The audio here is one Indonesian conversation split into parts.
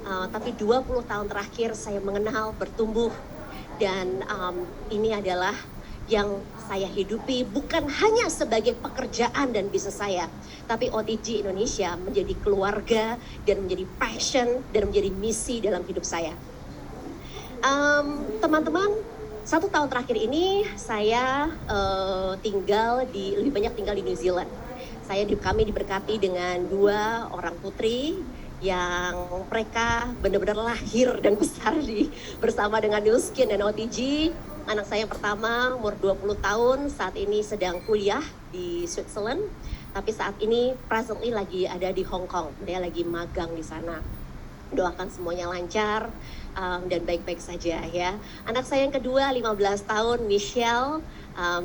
Tapi 20 tahun terakhir saya mengenal, bertumbuh, dan ini adalah yang saya hidupi bukan hanya sebagai pekerjaan dan bisnis saya, tapi OTG Indonesia menjadi keluarga dan menjadi passion dan menjadi misi dalam hidup saya. Teman-teman, 1 tahun terakhir ini saya lebih banyak tinggal di New Zealand. Kami diberkati dengan 2 orang putri yang mereka benar-benar lahir dan besar bersama dengan Nu Skin dan OTG. Anak saya yang pertama umur 20 tahun, saat ini sedang kuliah di Switzerland, tapi saat ini presently lagi ada di Hong Kong. Dia lagi magang di sana. Doakan semuanya lancar dan baik-baik saja ya. Anak saya yang kedua 15 tahun, Michelle,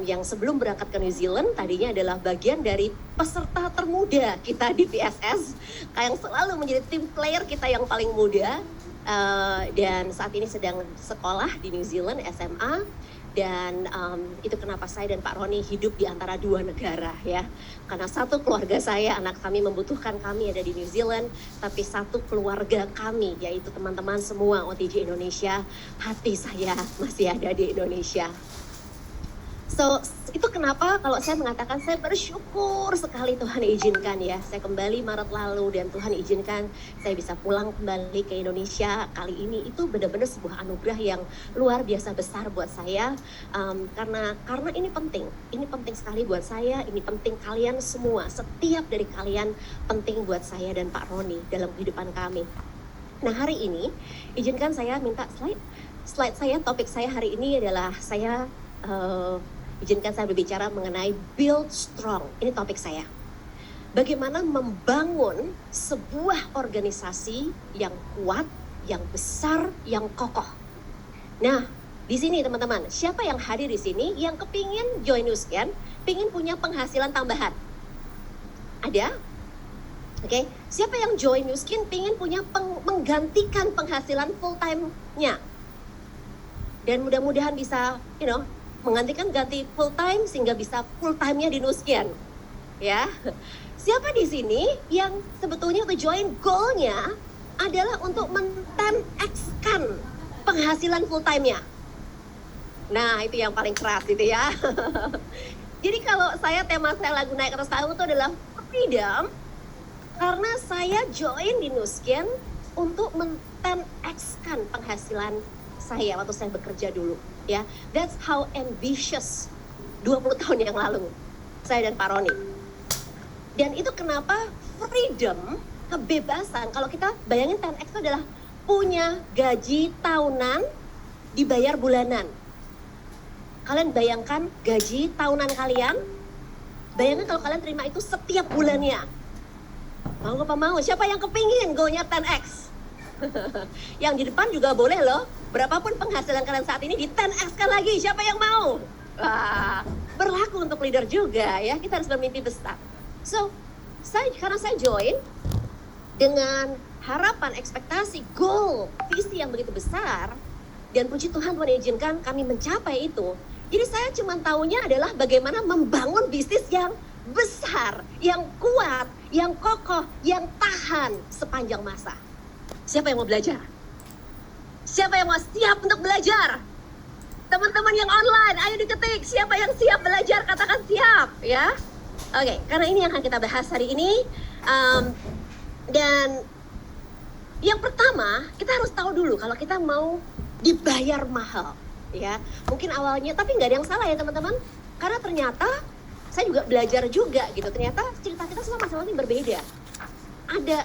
yang sebelum berangkat ke New Zealand tadinya adalah bagian dari peserta termuda kita di PSS, yang selalu menjadi tim player kita yang paling muda, dan saat ini sedang sekolah di New Zealand SMA. Dan itu kenapa saya dan Pak Roni hidup di antara 2 negara ya. Karena satu keluarga saya, anak kami membutuhkan kami ada di New Zealand, tapi satu keluarga kami, yaitu teman-teman semua OTG Indonesia, hati saya masih ada di Indonesia. So, itu kenapa kalau saya mengatakan saya bersyukur sekali Tuhan izinkan ya. Saya kembali Maret lalu dan Tuhan izinkan saya bisa pulang kembali ke Indonesia kali ini. Itu benar-benar sebuah anugerah yang luar biasa besar buat saya. Karena ini penting. Ini penting sekali buat saya, ini penting kalian semua. Setiap dari kalian penting buat saya dan Pak Roni dalam kehidupan kami. Nah, hari ini izinkan saya minta slide saya, topik saya hari ini adalah izinkan saya berbicara mengenai build strong. Ini topik saya. Bagaimana membangun sebuah organisasi yang kuat, yang besar, yang kokoh. Nah, di sini teman-teman, siapa yang hadir di sini yang kepingin join Nu Skin, pingin punya penghasilan tambahan? Ada? Oke, siapa yang join Nu Skin pingin punya menggantikan penghasilan full time-nya? Dan mudah-mudahan bisa, menggantikan ganti full time sehingga bisa full time-nya di Nu Skin. Ya. Siapa di sini yang sebetulnya join goal-nya adalah untuk men-10x-kan penghasilan full time-nya? Nah, itu yang paling keras itu ya. Jadi kalau tema saya lagu naik atas tahun itu adalah freedom, karena saya join di Nu Skin untuk men-10x-kan penghasilan saya waktu saya bekerja dulu ya. That's how ambitious 20 tahun yang lalu saya dan Pak Roni. Dan itu kenapa freedom, kebebasan. Kalau kita bayangin 10x itu adalah punya gaji tahunan dibayar bulanan. Kalian bayangkan gaji tahunan kalian, bayangkan kalau kalian terima itu setiap bulannya. Mau apa mau? Siapa yang kepingin go-nya 10x? Yang di depan juga boleh loh. Berapapun penghasilan kalian saat ini di 10x kan lagi. Siapa yang mau? Wah, berlaku untuk leader juga ya. Kita harus bermimpi besar. So, karena saya join dengan harapan, ekspektasi, goal, visi yang begitu besar, dan puji Tuhan izinkan kami mencapai itu. Jadi saya cuma taunya adalah bagaimana membangun bisnis yang besar, yang kuat, yang kokoh, yang tahan sepanjang masa. Siapa yang mau belajar? Siapa yang mau siap untuk belajar? Teman-teman yang online, ayo diketik. Siapa yang siap belajar? Katakan siap, ya. Oke, karena ini yang akan kita bahas hari ini. Dan yang pertama, kita harus tahu dulu kalau kita mau dibayar mahal, ya. Mungkin awalnya, tapi nggak ada yang salah ya teman-teman. Karena ternyata saya juga belajar juga gitu. Ternyata cerita kita semua masing-masing berbeda.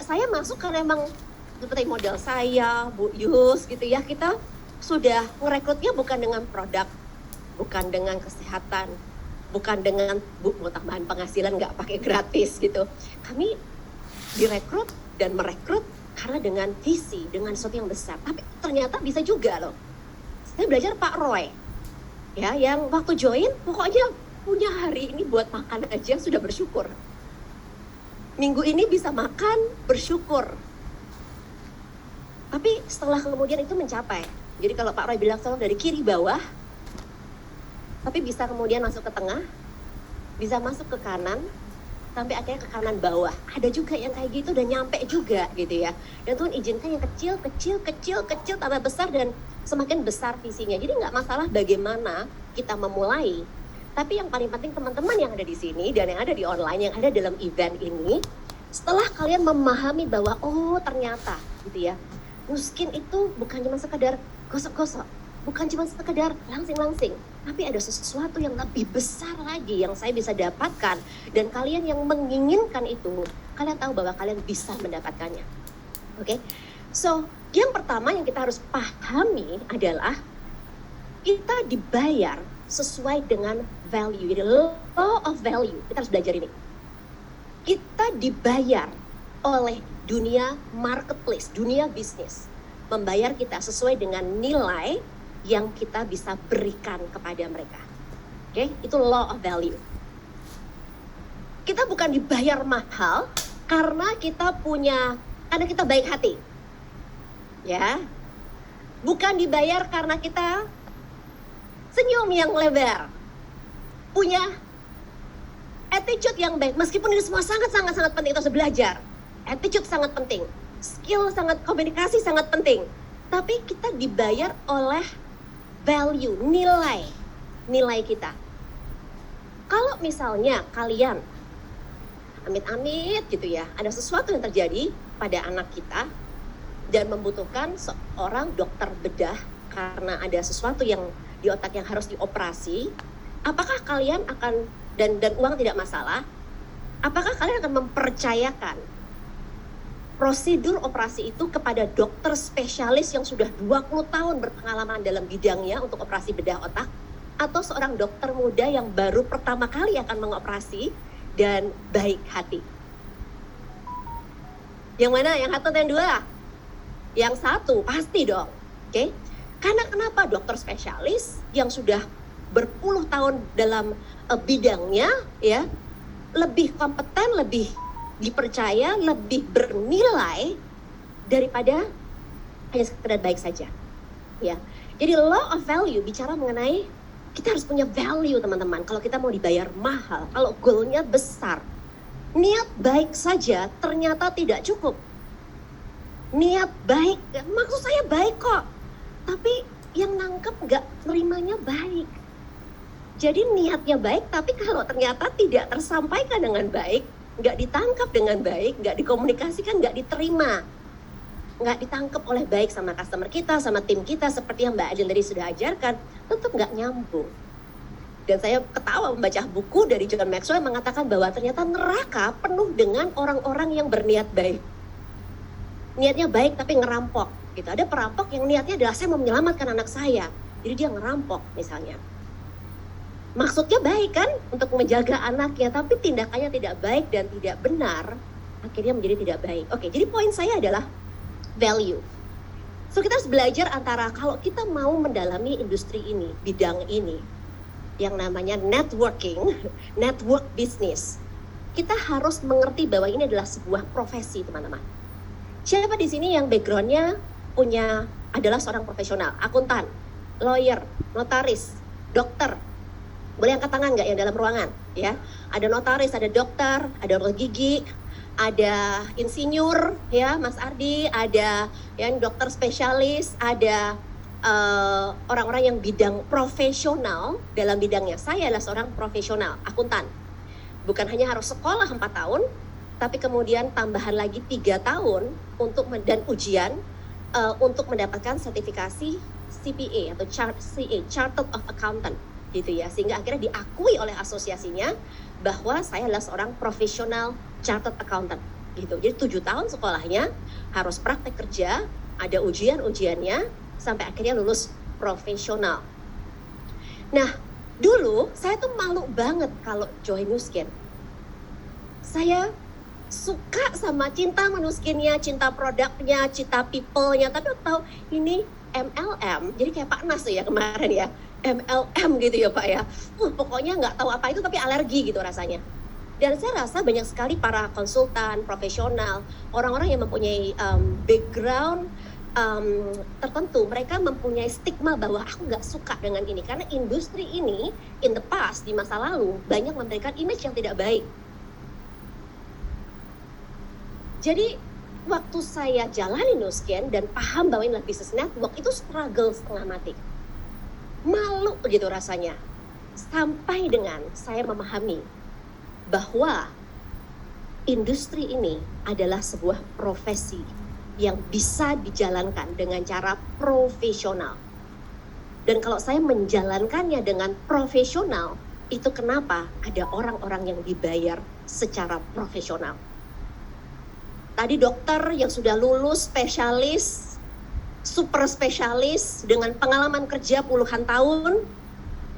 Saya masuk karena emang seperti model saya, Bu Yus gitu ya, kita sudah merekrutnya bukan dengan produk, bukan dengan kesehatan, bukan dengan mau tambahan penghasilan nggak pakai gratis gitu. Kami direkrut dan merekrut karena dengan visi, dengan sesuatu yang besar. Tapi ternyata bisa juga loh. Saya belajar Pak Roy, ya, yang waktu join pokoknya punya hari ini buat makan aja sudah bersyukur. Minggu ini bisa makan, bersyukur. Tapi setelah kemudian itu mencapai. Jadi kalau Pak Roy bilang selalu dari kiri bawah, tapi bisa kemudian masuk ke tengah, bisa masuk ke kanan, sampai akhirnya ke kanan bawah. Ada juga yang kayak gitu dan nyampe juga gitu ya. Dan Tuhan izinkan yang kecil tambah besar dan semakin besar visinya. Jadi nggak masalah bagaimana kita memulai, tapi yang paling penting teman-teman yang ada di sini dan yang ada di online, yang ada dalam event ini, setelah kalian memahami bahwa oh ternyata gitu ya, Nuskin itu bukan cuma sekedar gosok-gosok, bukan cuma sekedar langsing-langsing, tapi ada sesuatu yang lebih besar lagi yang saya bisa dapatkan, dan kalian yang menginginkan itu, kalian tahu bahwa kalian bisa mendapatkannya. Oke? So, yang pertama yang kita harus pahami adalah kita dibayar sesuai dengan value. Jadi law of value, kita harus belajar ini. Kita dibayar oleh dunia marketplace, dunia bisnis, membayar kita sesuai dengan nilai yang kita bisa berikan kepada mereka. Oke, itu law of value. Kita bukan dibayar mahal karena kita baik hati. Ya. Bukan dibayar karena kita senyum yang lebar. Punya attitude yang baik, meskipun ini semua sangat penting, itu harus belajar. Attitude sangat penting, skill sangat, komunikasi sangat penting. Tapi kita dibayar oleh value, nilai kita. Kalau misalnya kalian amit-amit gitu ya, ada sesuatu yang terjadi pada anak kita dan membutuhkan seorang dokter bedah karena ada sesuatu yang di otak yang harus dioperasi, apakah kalian akan dan uang tidak masalah? Apakah kalian akan mempercayakan prosedur operasi itu kepada dokter spesialis yang sudah 20 tahun berpengalaman dalam bidangnya untuk operasi bedah otak, atau seorang dokter muda yang baru pertama kali akan mengoperasi dan baik hati? Yang mana? Yang satu dan dua? Yang satu pasti dong. Oke? Karena kenapa? Dokter spesialis yang sudah berpuluh tahun dalam bidangnya ya, lebih kompeten, lebih dipercaya, lebih bernilai daripada hanya sekedar baik saja. Ya. Jadi law of value bicara mengenai kita harus punya value, teman-teman. Kalau kita mau dibayar mahal, kalau goalnya besar, niat baik saja ternyata tidak cukup. Niat baik, maksud saya baik kok, tapi yang nangkep nggak nerimanya baik. Jadi niatnya baik, tapi kalau ternyata tidak tersampaikan dengan baik, nggak ditangkap dengan baik, nggak dikomunikasikan, nggak diterima, nggak ditangkap oleh baik sama customer kita, sama tim kita, seperti yang Mbak Adil tadi sudah ajarkan, tetap nggak nyambung. Dan saya ketawa membaca buku dari John Maxwell mengatakan bahwa ternyata neraka penuh dengan orang-orang yang berniat baik. Niatnya baik tapi ngerampok gitu. Ada perampok yang niatnya adalah saya mau menyelamatkan anak saya, jadi dia ngerampok misalnya. Maksudnya baik kan untuk menjaga anaknya, tapi tindakannya tidak baik dan tidak benar, akhirnya menjadi tidak baik. Oke, jadi poin saya adalah value. So kita harus belajar antara kalau kita mau mendalami industri ini, bidang ini, yang namanya networking, network business, kita harus mengerti bahwa ini adalah sebuah profesi, teman-teman. Siapa di sini yang backgroundnya adalah seorang profesional, akuntan, lawyer, notaris, dokter? Boleh angkat tangan nggak yang dalam ruangan? Ya, ada notaris, ada dokter, ada dokter gigi, ada insinyur, ya Mas Ardi, ada yang dokter spesialis, ada orang-orang yang bidang profesional dalam bidangnya. Saya adalah seorang profesional, akuntan. Bukan hanya harus sekolah 4 tahun, tapi kemudian tambahan lagi 3 tahun dan ujian untuk mendapatkan sertifikasi CPA atau CA, Chartered of Accountant. Gitu ya, sehingga akhirnya diakui oleh asosiasinya bahwa saya adalah seorang profesional chartered accountant gitu. Jadi 7 tahun sekolahnya, harus praktek kerja, ada ujian-ujiannya sampai akhirnya lulus profesional. Nah, dulu saya tuh malu banget kalau join Nuskin. Saya suka sama cinta Nuskinnya, cinta produknya, cinta people-nya, tapi tahu ini MLM, jadi kayak Pak Nas tuh ya kemarin ya, MLM gitu ya Pak ya, pokoknya nggak tahu apa itu tapi alergi gitu rasanya. Dan saya rasa banyak sekali para konsultan, profesional, orang-orang yang mempunyai background tertentu, mereka mempunyai stigma bahwa aku nggak suka dengan ini, karena industri ini in the past, di masa lalu, banyak memberikan image yang tidak baik. Jadi waktu saya jalani Nu Skin dan paham bahwa inilah bisnis network, itu struggle setengah mati. Malu begitu rasanya. Sampai dengan saya memahami bahwa industri ini adalah sebuah profesi yang bisa dijalankan dengan cara profesional. Dan kalau saya menjalankannya dengan profesional, itu kenapa ada orang-orang yang dibayar secara profesional. Tadi dokter yang sudah lulus spesialis, super spesialis dengan pengalaman kerja puluhan tahun,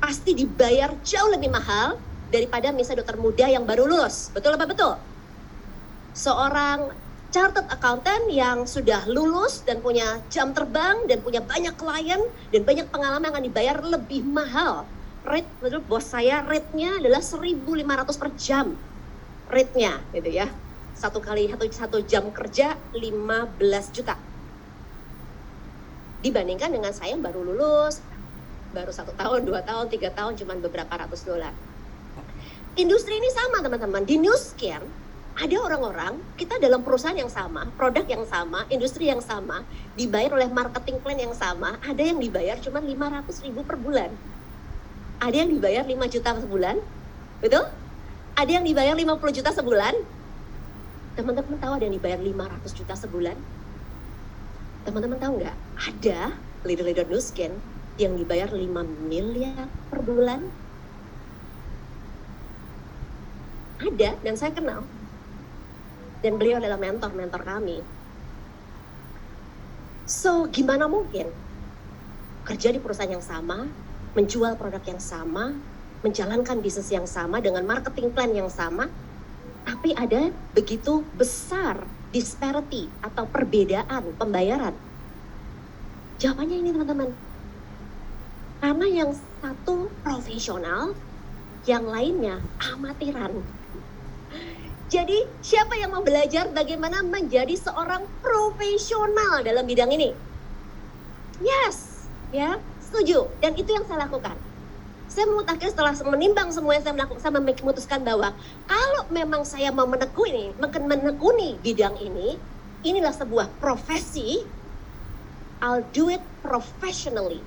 pasti dibayar jauh lebih mahal daripada misalnya dokter muda yang baru lulus. Betul apa betul? Seorang chartered accountant yang sudah lulus dan punya jam terbang dan punya banyak klien dan banyak pengalaman akan dibayar lebih mahal. Rate, menurut bos saya, rate-nya adalah 1.500 per jam. Rate-nya gitu ya. Satu jam kerja 15 juta. Dibandingkan dengan saya yang baru lulus, baru 1 tahun, 2 tahun, 3 tahun, cuma beberapa ratus dolar. Industri ini sama teman-teman. Di Nu Skin ada orang-orang, kita dalam perusahaan yang sama, produk yang sama, industri yang sama, dibayar oleh marketing plan yang sama, ada yang dibayar cuma 500.000 per bulan. Ada yang dibayar 5 juta sebulan, betul? Ada yang dibayar 50 juta sebulan. Teman-teman tahu ada yang dibayar 500 juta sebulan? Teman-teman tahu nggak? Ada leader-leader Nu Skin yang dibayar 5 miliar per bulan. Ada, dan saya kenal. Dan beliau adalah mentor kami. So, gimana mungkin kerja di perusahaan yang sama, menjual produk yang sama, menjalankan bisnis yang sama dengan marketing plan yang sama, tapi ada begitu besar disparity atau perbedaan pembayaran? Jawabannya ini teman-teman. Karena yang satu profesional, yang lainnya amatiran. Jadi siapa yang mau belajar bagaimana menjadi seorang profesional dalam bidang ini? Yes, ya, setuju. Dan itu yang saya lakukan. Saya memutuskan setelah menimbang semua yang saya lakukan, saya memutuskan bahwa kalau memang saya mau menekuni bidang ini, inilah sebuah profesi, I'll do it professionally.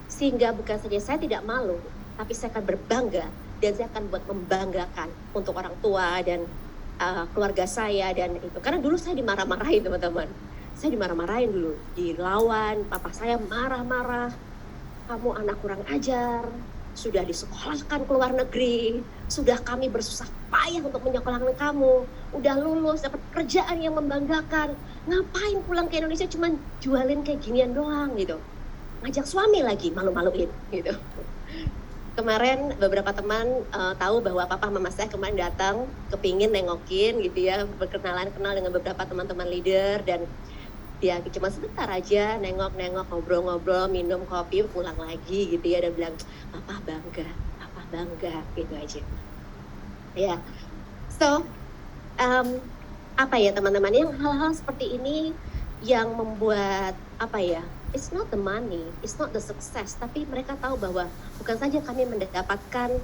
Sehingga bukan saja saya tidak malu, tapi saya akan berbangga dan saya akan buat membanggakan untuk orang tua dan keluarga saya dan itu. Karena dulu saya dimarah-marahin teman-teman. Saya dimarah-marahin dulu, dilawan, papa saya marah-marah. Kamu anak kurang ajar, sudah disekolahkan ke luar negeri, sudah kami bersusah payah untuk menyekolahkan kamu, udah lulus, dapat kerjaan yang membanggakan, ngapain pulang ke Indonesia cuma jualin kayak ginian doang gitu. Ngajak suami lagi, malu-maluin gitu. Kemarin beberapa teman tahu bahwa papa mama saya kemarin datang, kepingin nengokin gitu ya, kenal dengan beberapa teman-teman leader dan dia cuma sebentar aja nengok-nengok, ngobrol-ngobrol, minum kopi, pulang lagi gitu ya, dan bilang papa bangga gitu aja. Ya, so apa ya teman-teman, yang hal-hal seperti ini yang membuat apa ya, it's not the money, it's not the success, tapi mereka tahu bahwa bukan saja kami mendapatkan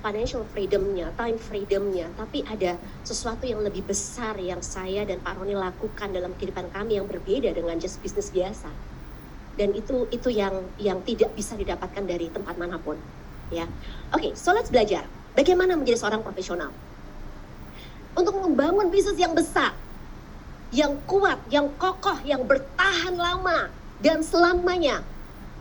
financial freedom-nya, time freedom-nya, tapi ada sesuatu yang lebih besar yang saya dan Pak Roni lakukan dalam kehidupan kami yang berbeda dengan just bisnis biasa. Dan itu yang tidak bisa didapatkan dari tempat manapun, ya. Oke, so let's belajar bagaimana menjadi seorang profesional. Untuk membangun bisnis yang besar, yang kuat, yang kokoh, yang bertahan lama dan selamanya,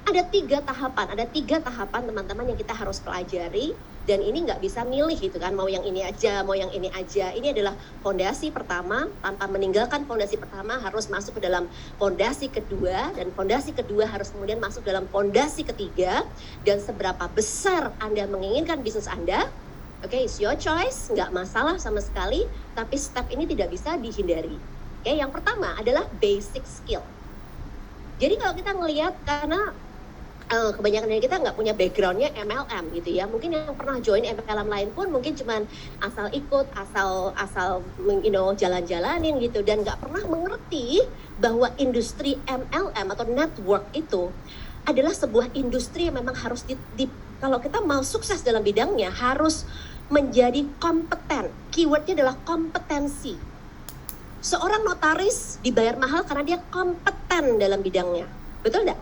ada 3 tahapan teman-teman yang kita harus pelajari. Dan ini nggak bisa milih gitu kan, mau yang ini aja, mau yang ini aja. Ini adalah fondasi pertama, tanpa meninggalkan fondasi pertama harus masuk ke dalam fondasi kedua, dan fondasi kedua harus kemudian masuk dalam fondasi ketiga. Dan seberapa besar Anda menginginkan bisnis Anda, oke, it's your choice, nggak masalah sama sekali, tapi step ini tidak bisa dihindari. Oke, yang pertama adalah basic skill. Jadi kalau kita ngelihat, karena kebanyakan dari kita nggak punya backgroundnya MLM gitu ya, mungkin yang pernah join MLM lain pun mungkin cuman asal ikut, asal jalan-jalanin gitu, dan nggak pernah mengerti bahwa industri MLM atau network itu adalah sebuah industri yang memang harus kalau kita mau sukses dalam bidangnya harus menjadi kompeten. Keywordnya adalah kompetensi. Seorang notaris dibayar mahal karena dia kompeten dalam bidangnya. Betul nggak?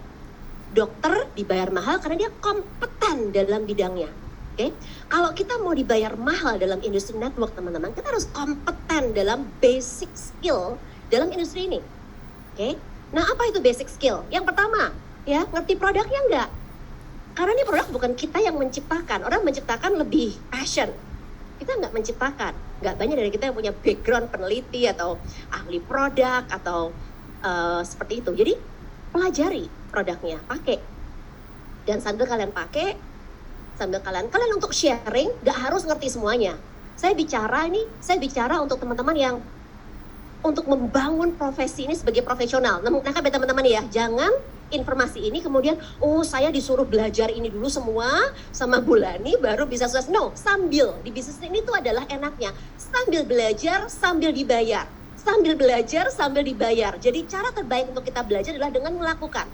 Dokter dibayar mahal karena dia kompeten dalam bidangnya. Oke, kalau kita mau dibayar mahal dalam industri network, teman-teman, kita harus kompeten dalam basic skill dalam industri ini. Oke, nah apa itu basic skill? Yang pertama, ya, ngerti produknya nggak? Karena ini produk bukan kita yang menciptakan, orang menciptakan lebih passion. Kita nggak menciptakan, nggak banyak dari kita yang punya background peneliti atau ahli produk atau seperti itu. Jadi pelajari produknya, pakai, dan sambil kalian pakai, sambil kalian untuk sharing, nggak harus ngerti semuanya. Saya bicara untuk teman-teman yang untuk membangun profesi ini sebagai profesional. Nah, teman-teman ya, jangan informasi ini kemudian, oh saya disuruh belajar ini dulu semua sama Bulani baru bisa sukses. No, sambil di bisnis ini tuh adalah enaknya sambil belajar sambil dibayar, sambil belajar sambil dibayar. Jadi cara terbaik untuk kita belajar adalah dengan melakukan.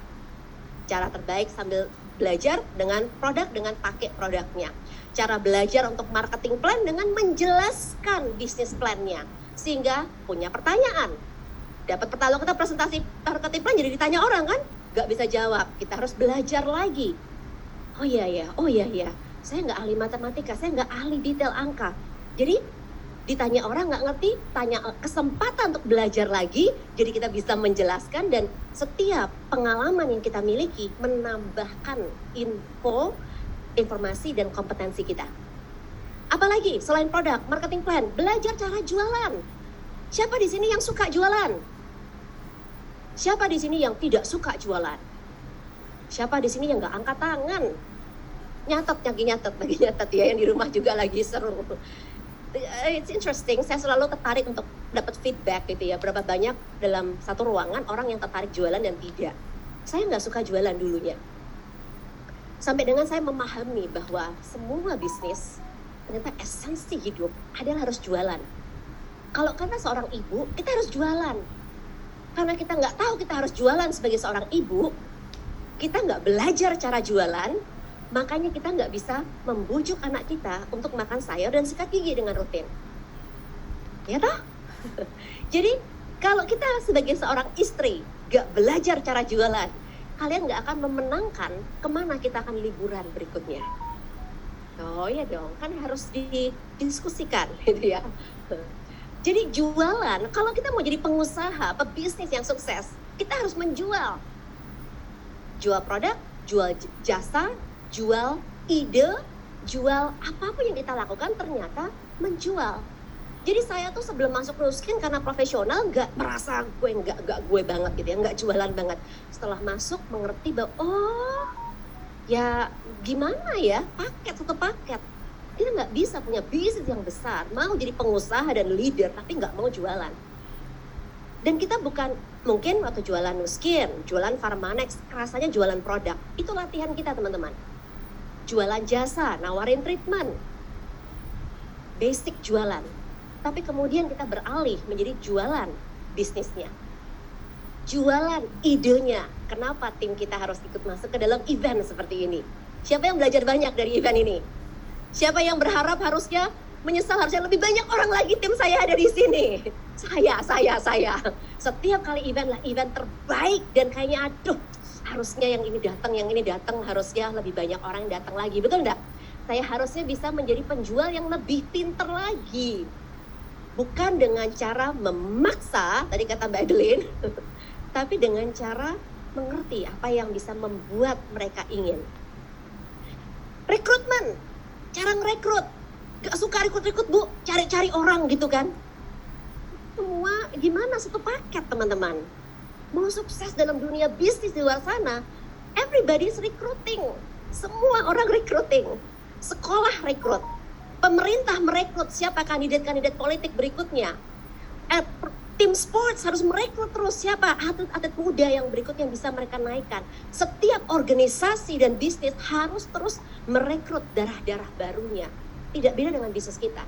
Cara terbaik sambil belajar dengan produk, dengan pakai produknya. Cara belajar untuk marketing plan dengan menjelaskan bisnis plannya, sehingga punya pertanyaan. Dapat pertanyaan, kita presentasi marketing plan jadi ditanya orang kan, gak bisa jawab, kita harus belajar lagi. Oh iya ya, saya nggak ahli matematika, saya nggak ahli detail angka. Jadi ditanya orang nggak ngerti, tanya kesempatan untuk belajar lagi, jadi kita bisa menjelaskan, dan setiap pengalaman yang kita miliki menambahkan informasi dan kompetensi kita. Apalagi selain produk, marketing plan, belajar cara jualan. Siapa di sini yang suka jualan? Siapa di sini yang tidak suka jualan? Siapa di sini yang nggak angkat tangan? Nyatet ya, yang di rumah juga lagi seru. It's interesting, saya selalu tertarik untuk dapat feedback gitu ya, berapa banyak dalam satu ruangan orang yang tertarik jualan dan tidak. Saya nggak suka jualan dulunya. Sampai dengan saya memahami bahwa semua bisnis, ternyata esensi hidup adalah harus jualan. Kalau karena seorang ibu, kita harus jualan. Karena kita nggak tahu kita harus jualan sebagai seorang ibu, kita nggak belajar cara jualan, makanya kita nggak bisa membujuk anak kita untuk makan sayur dan sikat gigi dengan rutin. Ya toh? Jadi kalau kita sebagai seorang istri nggak belajar cara jualan, kalian nggak akan memenangkan kemana kita akan liburan berikutnya. Oh ya dong, kan harus didiskusikan gitu ya. Jadi jualan, kalau kita mau jadi pengusaha, pebisnis yang sukses, kita harus menjual. Jual produk, jual jasa, jual ide, jual apapun yang kita lakukan ternyata menjual. Jadi saya tuh sebelum masuk Nuskin karena profesional nggak merasa nggak gue banget gitu ya, nggak jualan banget. Setelah masuk mengerti bahwa oh ya gimana ya, satu paket. Kita nggak bisa punya bisnis yang besar, mau jadi pengusaha dan leader, tapi nggak mau jualan. Dan kita bukan, mungkin waktu jualan Nuskin, jualan Pharmanex, rasanya jualan produk. Itu latihan kita teman-teman. Jualan jasa, nawarin treatment. Basic jualan. Tapi kemudian kita beralih menjadi jualan bisnisnya. Jualan idenya. Kenapa tim kita harus ikut masuk ke dalam event seperti ini? Siapa yang belajar banyak dari event ini? Siapa yang berharap harusnya harusnya lebih banyak orang lagi tim saya ada di sini? Saya. Setiap kali event lah event terbaik, dan kayaknya aduh, harusnya yang ini datang, harusnya lebih banyak orang yang datang lagi. Betul enggak? Saya harusnya bisa menjadi penjual yang lebih pintar lagi. Bukan dengan cara memaksa, tadi kata Mbak Adeline, tapi dengan cara mengerti apa yang bisa membuat mereka ingin. Rekrutmen, cara ngerekrut, gak suka rekrut Bu, cari orang gitu kan. Semua gimana satu paket teman-teman. Mau sukses dalam dunia bisnis di luar sana, everybody is recruiting. Semua orang recruiting. Sekolah rekrut, pemerintah merekrut siapa kandidat-kandidat politik berikutnya. Tim sports harus merekrut terus siapa atlet-atlet muda yang berikutnya bisa mereka naikkan. Setiap organisasi dan bisnis harus terus merekrut darah-darah barunya. Tidak beda dengan bisnis kita.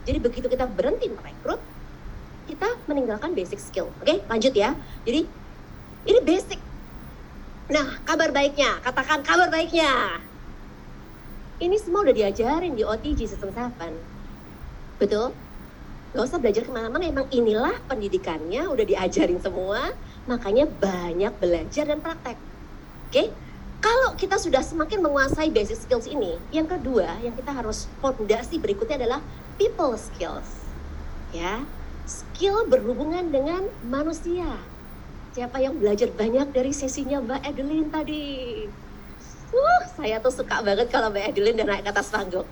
Jadi begitu kita berhenti merekrut, kita meninggalkan basic skill. Oke, lanjut ya. Jadi ini basic. Nah, kabar baiknya, katakan kabar baiknya. Ini semua udah diajarin di OTG System 7. Betul? Gak usah belajar kemana-mana, emang inilah pendidikannya, udah diajarin semua, makanya banyak belajar dan praktek. Oke? Kalau kita sudah semakin menguasai basic skills ini, yang kedua yang kita harus fondasi berikutnya adalah people skills. Ya, skill berhubungan dengan manusia. Siapa yang belajar banyak dari sesinya Mbak Adeline tadi? Saya tuh suka banget kalau Mbak Adeline dan naik ke atas panggung.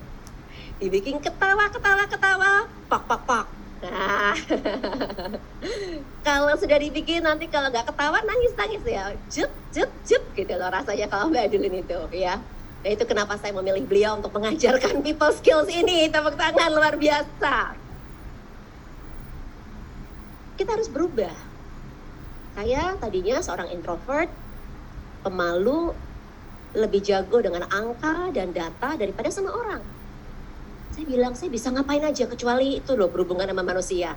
Dibikin ketawa, pak. Nah, kalau sudah dibikin nanti kalau nggak ketawa nangis ya, jup gitu loh rasanya kalau Mbak Adeline itu ya. Nah itu kenapa saya memilih beliau untuk mengajarkan people skills ini. Tepuk tangan luar biasa. Kita harus berubah. Saya tadinya seorang introvert, pemalu, lebih jago dengan angka dan data daripada sama orang. Saya bilang, saya bisa ngapain aja kecuali itu loh berhubungan sama manusia.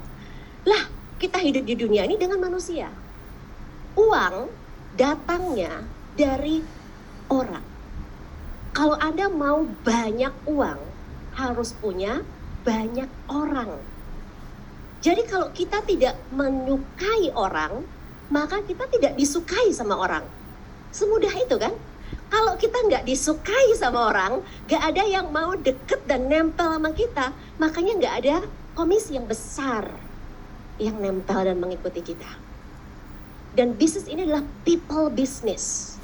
Lah, kita hidup di dunia ini dengan manusia. Uang datangnya dari orang. Kalau Anda mau banyak uang, harus punya banyak orang. Jadi kalau kita tidak menyukai orang, maka kita tidak disukai sama orang. Semudah itu kan? Kalau kita nggak disukai sama orang, nggak ada yang mau deket dan nempel sama kita, makanya nggak ada komisi yang besar yang nempel dan mengikuti kita. Dan bisnis ini adalah people business.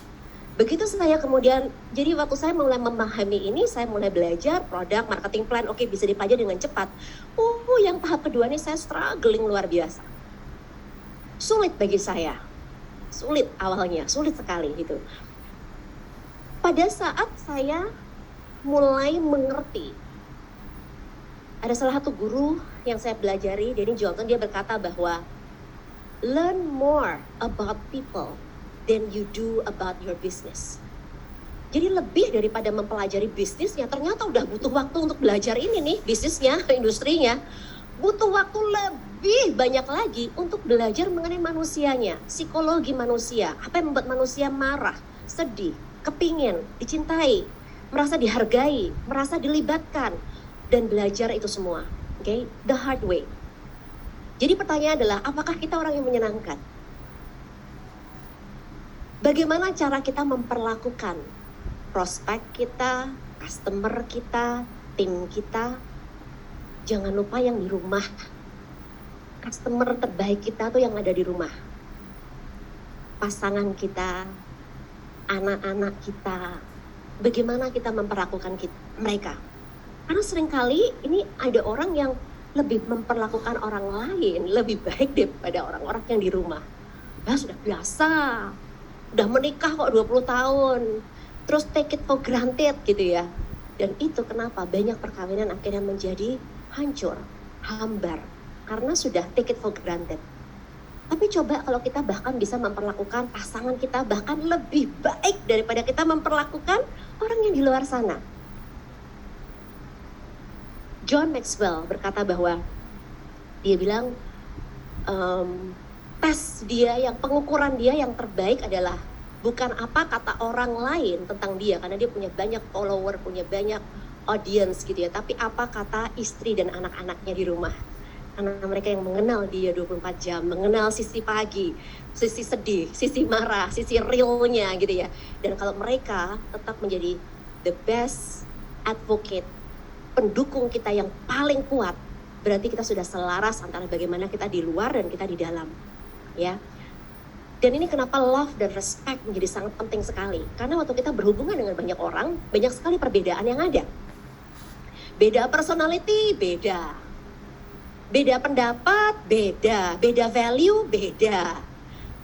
Begitu saya kemudian, jadi waktu saya mulai memahami ini, saya mulai belajar produk, marketing plan, oke bisa dipelajari dengan cepat. Yang tahap kedua ini saya struggling luar biasa. Sulit bagi saya. Sulit awalnya, sulit sekali gitu. Pada saat saya mulai mengerti, ada salah satu guru yang saya pelajari, Danny Johnson, dia berkata bahwa learn more about people than you do about your business. Jadi lebih daripada mempelajari bisnisnya, ternyata udah butuh waktu untuk belajar ini nih, bisnisnya, industrinya. Butuh waktu lebih banyak lagi untuk belajar mengenai manusianya, psikologi manusia, apa yang membuat manusia marah, sedih, kepingin, dicintai, merasa dihargai, merasa dilibatkan, dan belajar itu semua, okay? The hard way. Jadi pertanyaan adalah, apakah kita orang yang menyenangkan? Bagaimana cara kita memperlakukan prospek kita, customer kita, tim kita? Jangan lupa yang di rumah. Customer terbaik kita tuh yang ada di rumah. Pasangan kita, anak-anak kita, bagaimana kita memperlakukan mereka. Karena seringkali ini ada orang yang lebih memperlakukan orang lain lebih baik daripada orang-orang yang di rumah. Ya sudah biasa, udah menikah kok 20 tahun, terus take it for granted gitu ya. Dan itu kenapa banyak perkawinan akhirnya menjadi hancur, hambar, karena sudah take it for granted. Tapi coba kalau kita bahkan bisa memperlakukan pasangan kita bahkan lebih baik daripada kita memperlakukan orang yang di luar sana. John Maxwell berkata bahwa dia bilang tes dia, yang pengukuran dia yang terbaik adalah bukan apa kata orang lain tentang dia, karena dia punya banyak follower, punya banyak audience gitu ya, tapi apa kata istri dan anak-anaknya di rumah. Karena mereka yang mengenal dia 24 jam, mengenal sisi pagi, sisi sedih, sisi marah, sisi realnya gitu ya. Dan kalau mereka tetap menjadi the best advocate, pendukung kita yang paling kuat, berarti kita sudah selaras antara bagaimana kita di luar dan kita di dalam. Ya. Dan ini kenapa love dan respect menjadi sangat penting sekali. Karena waktu kita berhubungan dengan banyak orang, banyak sekali perbedaan yang ada. Beda personality, beda. Beda pendapat, beda. Beda value, beda.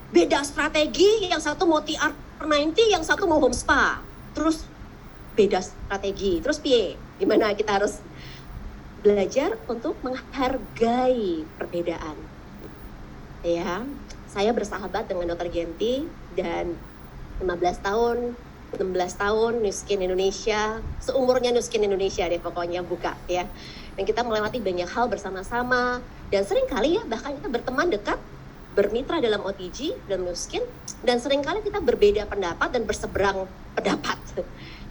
Beda strategi, yang satu mau TR90, yang satu mau home spa. Terus beda strategi. Terus piye? Gimana kita harus belajar untuk menghargai perbedaan. Ya, saya bersahabat dengan Dr. Genti dan 15 tahun, 16 tahun Nu Skin Indonesia, seumurnya Nu Skin Indonesia deh pokoknya buka ya. Dan kita melewati banyak hal bersama-sama, dan seringkali ya bahkan kita berteman dekat, bermitra dalam OTG dan Nu Skin, dan seringkali kita berbeda pendapat dan berseberang pendapat.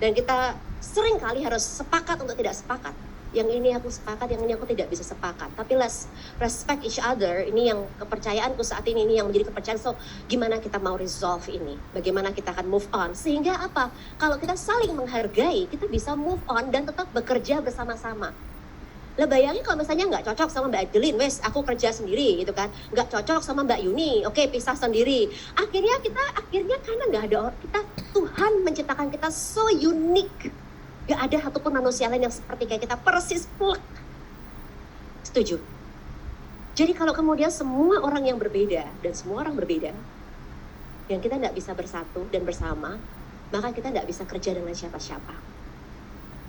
Dan kita seringkali harus sepakat untuk tidak sepakat. yang ini aku sepakat, yang ini aku tidak bisa sepakat. Tapi let's respect each other. Ini yang kepercayaanku saat ini yang menjadi kepercayaan. So, gimana kita mau resolve ini? Bagaimana kita akan move on? Sehingga apa? Kalau kita saling menghargai, kita bisa move on dan tetap bekerja bersama-sama. Lah bayangin kalau misalnya nggak cocok sama Mbak Adeline, wes aku kerja sendiri gitu kan. Nggak cocok sama Mbak Yuni, oke pisah sendiri. Akhirnya karena nggak ada kita, Tuhan menciptakan kita so unique. Nggak ada satupun manusia lain yang seperti kayak kita, persis plek. Setuju? Jadi kalau kemudian semua orang yang berbeda dan semua orang berbeda, yang kita nggak bisa bersatu dan bersama, maka kita nggak bisa kerja dengan siapa-siapa.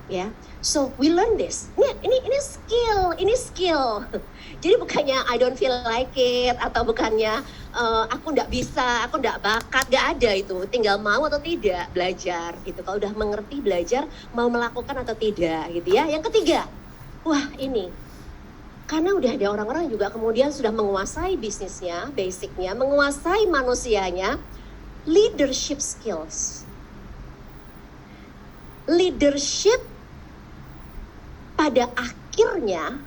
Ya, so we learn this. Ini skill. Jadi bukannya I don't feel like it atau bukannya aku nggak bisa, aku nggak bakat, nggak ada itu. Tinggal mau atau tidak belajar gitu. Kalau udah mengerti belajar, mau melakukan atau tidak gitu ya. Yang ketiga, wah ini karena udah ada orang-orang juga kemudian sudah menguasai bisnisnya, basicnya, menguasai manusianya, leadership skills. Leadership pada akhirnya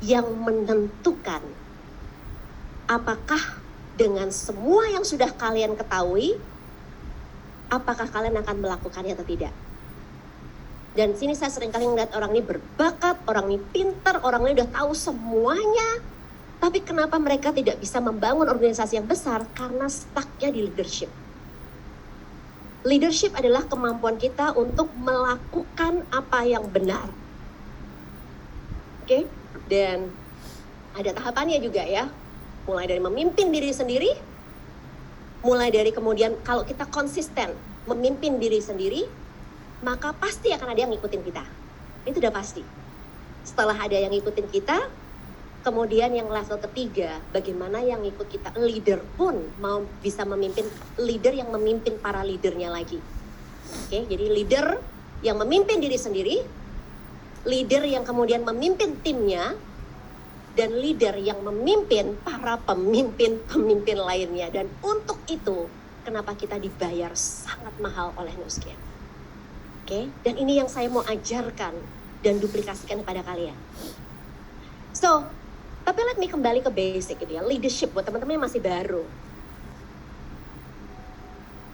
yang menentukan apakah dengan semua yang sudah kalian ketahui, apakah kalian akan melakukannya atau tidak. Dan sini saya sering kali ngeliat orang ini berbakat, orang ini pintar, orang ini udah tahu semuanya, tapi kenapa mereka tidak bisa membangun organisasi yang besar? Karena stucknya di leadership. Leadership adalah kemampuan kita untuk melakukan apa yang benar. Oke? Dan ada tahapannya juga ya. Mulai dari memimpin diri sendiri, mulai dari kemudian kalau kita konsisten memimpin diri sendiri, maka pasti akan ada yang ngikutin kita. Itu udah pasti. Setelah ada yang ngikutin kita, kemudian yang level ketiga, bagaimana yang ikut kita, leader pun mau bisa memimpin, leader yang memimpin para leadernya lagi. Oke, jadi leader yang memimpin diri sendiri, leader yang kemudian memimpin timnya, dan leader yang memimpin para pemimpin lainnya. Dan untuk itu, kenapa kita dibayar sangat mahal oleh Nu Skin. Oke, dan ini yang saya mau ajarkan dan duplikasikan kepada kalian. So, tapi let me kembali ke basic gitu ya, leadership buat teman-teman yang masih baru.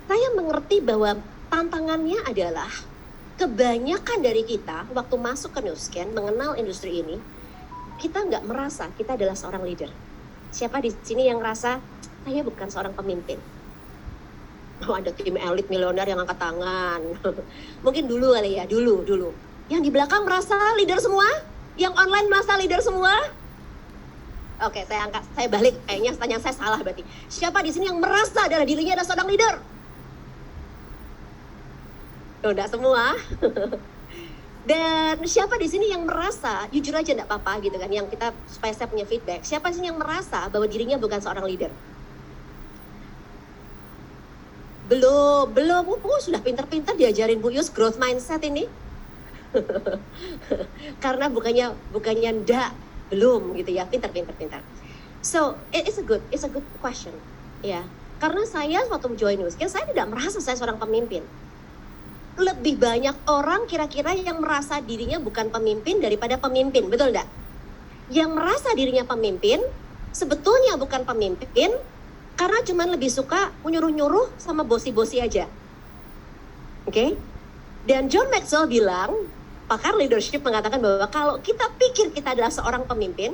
Saya mengerti bahwa tantangannya adalah kebanyakan dari kita waktu masuk ke Nu Skin, mengenal industri ini, kita nggak merasa kita adalah seorang leader. Siapa di sini yang merasa saya bukan seorang pemimpin? Oh, ada tim elit milioner yang angkat tangan. Mungkin dulu kali ya, dulu. Yang di belakang merasa leader semua? Yang online merasa leader semua? Oke, saya balik. Kayaknya pertanyaan saya salah berarti. Siapa di sini yang merasa adalah dirinya adalah seorang leader? Udah semua. Dan siapa di sini yang merasa, jujur aja enggak apa-apa gitu kan, yang kita supaya saya punya feedback. Siapa sih yang merasa bahwa dirinya bukan seorang leader? Belum. Sudah pintar-pintar diajarin Bu Yus growth mindset ini. Karena bukannya ndak, belum gitu ya, pintar. So, it's a good question. Ya. Karena saya waktu join Nu Skin, saya tidak merasa saya seorang pemimpin. Lebih banyak orang kira-kira yang merasa dirinya bukan pemimpin daripada pemimpin, betul enggak? Yang merasa dirinya pemimpin, sebetulnya bukan pemimpin, karena cuma lebih suka nyuruh-nyuruh sama bosi-bosi aja. Oke? Dan John Maxwell bilang, pakar leadership mengatakan bahwa kalau kita pikir kita adalah seorang pemimpin,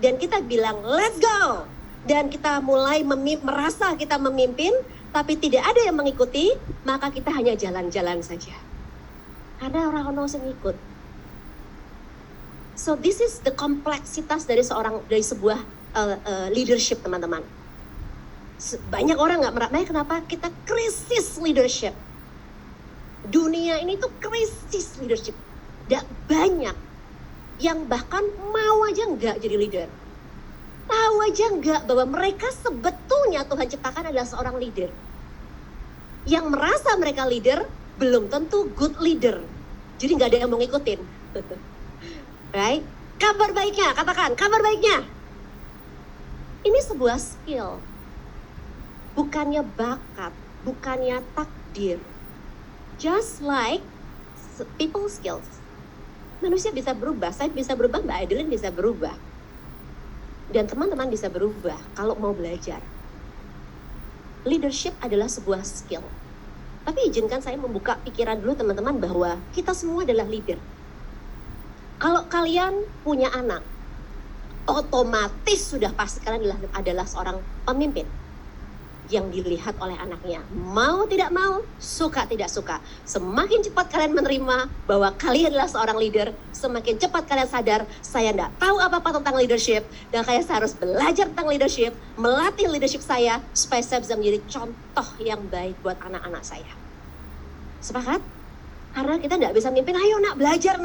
dan kita bilang, let's go! Dan kita mulai merasa kita memimpin, tapi tidak ada yang mengikuti, maka kita hanya jalan-jalan saja. Karena orang-orang yang ikut. So this is the kompleksitas dari sebuah leadership, teman-teman. Banyak orang nggak merasa, kenapa kita krisis leadership. Dunia ini tuh krisis leadership. Tidak banyak yang bahkan mau aja nggak jadi leader. Tahu aja nggak bahwa mereka sebetulnya Tuhan ciptakan adalah seorang leader. Yang merasa mereka leader belum tentu good leader. Jadi nggak ada yang mau ngikutin. Right? Kabar baiknya, katakan kabar baiknya. Ini sebuah skill. Bukannya bakat, bukannya takdir. Just like people skills. Manusia bisa berubah, saya bisa berubah, Mbak Adeline bisa berubah. Dan teman-teman bisa berubah kalau mau belajar. Leadership adalah sebuah skill. Tapi izinkan saya membuka pikiran dulu teman-teman bahwa kita semua adalah leader. Kalau kalian punya anak, otomatis sudah pasti kalian adalah seorang pemimpin yang dilihat oleh anaknya. Mau tidak mau, suka tidak suka. Semakin cepat kalian menerima bahwa kalian adalah seorang leader, semakin cepat kalian sadar, saya tidak tahu apa-apa tentang leadership, dan saya harus belajar tentang leadership, melatih leadership saya, supaya saya bisa menjadi contoh yang baik buat anak-anak saya. Sepakat? Karena kita tidak bisa mimpin, ayo nak, belajar,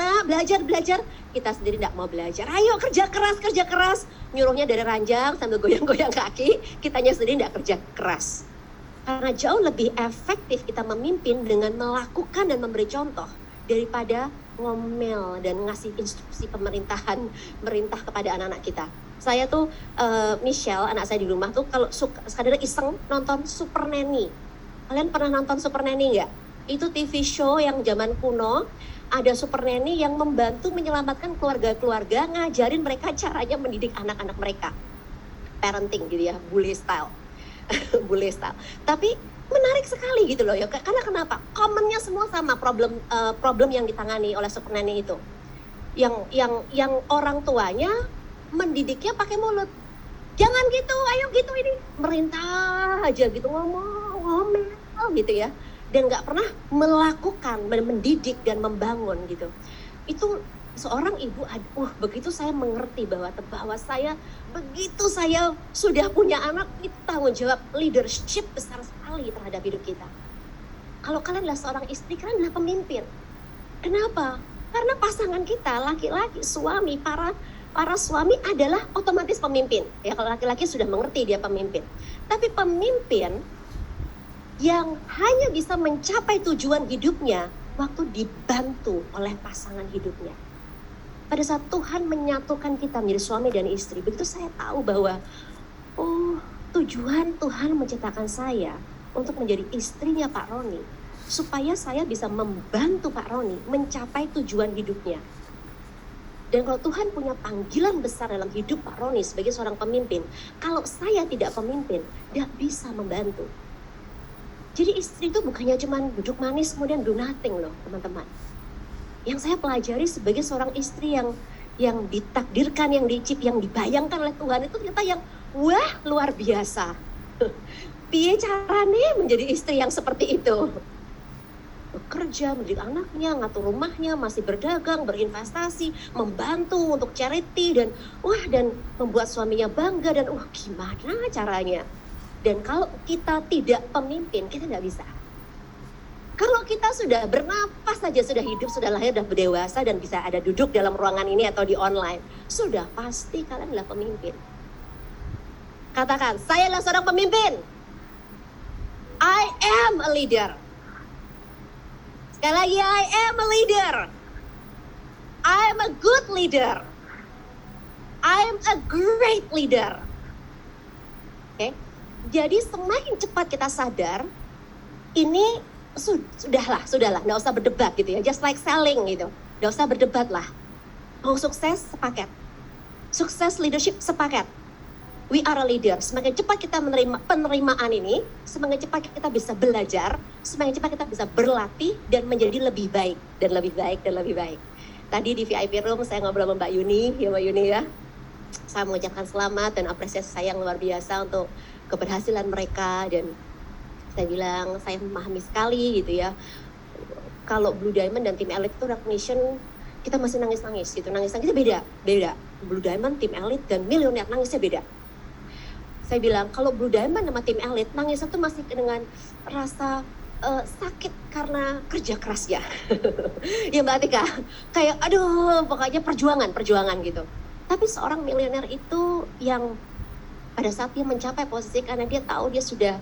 kita sendiri tidak mau belajar, ayo kerja keras, nyuruhnya dari ranjang sambil goyang-goyang kaki, kitanya sendiri tidak kerja keras. Karena jauh lebih efektif kita memimpin dengan melakukan dan memberi contoh, daripada ngomel dan ngasih instruksi pemerintahan, merintah kepada anak-anak kita. Saya tuh, Michelle, anak saya di rumah tuh, kalau sekadar iseng nonton Super Nanny. Kalian pernah nonton Super Nanny nggak? Itu TV show yang zaman kuno, ada super nanny yang membantu menyelamatkan keluarga-keluarga, ngajarin mereka caranya mendidik anak-anak mereka. Parenting gitu ya, bully style. Bully style. Tapi menarik sekali gitu loh ya, karena kenapa? Commonnya semua sama, problem yang ditangani oleh super nanny itu. Yang orang tuanya mendidiknya pakai mulut. Jangan gitu, ayo gitu ini. Merintah aja gitu, ngomel gitu ya. Dan nggak pernah melakukan, mendidik dan membangun gitu. Itu seorang ibu, begitu saya mengerti bahwa saya begitu saya sudah punya anak, itu tanggung jawab leadership besar sekali terhadap hidup kita. Kalau kalian adalah seorang istri, kalian adalah pemimpin. Kenapa? Karena pasangan kita, laki-laki, suami, para suami adalah otomatis pemimpin. Ya, kalau laki-laki sudah mengerti dia pemimpin. Tapi pemimpin yang hanya bisa mencapai tujuan hidupnya waktu dibantu oleh pasangan hidupnya. Pada saat Tuhan menyatukan kita menjadi suami dan istri, begitu saya tahu bahwa tujuan Tuhan menciptakan saya untuk menjadi istrinya Pak Roni, supaya saya bisa membantu Pak Roni mencapai tujuan hidupnya. Dan kalau Tuhan punya panggilan besar dalam hidup Pak Roni sebagai seorang pemimpin, kalau saya tidak pemimpin, tidak bisa membantu. Jadi istri itu bukannya cuma duduk manis kemudian do nothing loh teman-teman. Yang saya pelajari sebagai seorang istri yang ditakdirkan, yang dibayangkan oleh Tuhan itu ternyata yang wah luar biasa. Piye caranya menjadi istri yang seperti itu? Bekerja, mendidik anaknya, ngatur rumahnya, masih berdagang, berinvestasi, membantu untuk charity dan membuat suaminya bangga dan gimana caranya? Dan kalau kita tidak pemimpin, kita tidak bisa. Kalau kita sudah bernapas saja, sudah hidup, sudah lahir, sudah berdewasa, dan bisa ada duduk dalam ruangan ini atau di online, sudah pasti kalian adalah pemimpin. Katakan, saya adalah seorang pemimpin. I am a leader. Sekali lagi, I am a leader. I am a good leader. I am a great leader. Oke? Jadi semakin cepat kita sadar, ini sudahlah, nggak usah berdebat gitu ya, just like selling gitu, nggak usah berdebat lah. Mau sukses sepaket, sukses leadership sepaket. We are a leader. Semakin cepat kita menerima penerimaan ini, semakin cepat kita bisa belajar, semakin cepat kita bisa berlatih dan menjadi lebih baik dan lebih baik dan lebih baik. Tadi di VIP room saya ngobrol sama Mbak Yuni, ya Mbak Yuni ya. Saya mengucapkan selamat dan apresiasi saya yang luar biasa untuk keberhasilan mereka, dan saya bilang saya memahami sekali gitu ya, kalau Blue Diamond dan tim Elite itu recognition kita masih nangis-nangis gitu, nangisnya beda. Blue Diamond, tim Elite dan milioner nangisnya beda. Saya bilang kalau Blue Diamond sama tim Elite nangisnya tuh masih dengan rasa sakit karena kerja keras ya. Ya Mbak Atika, kayak pokoknya perjuangan gitu. Tapi seorang milioner itu yang pada saat dia mencapai posisi karena dia tahu dia sudah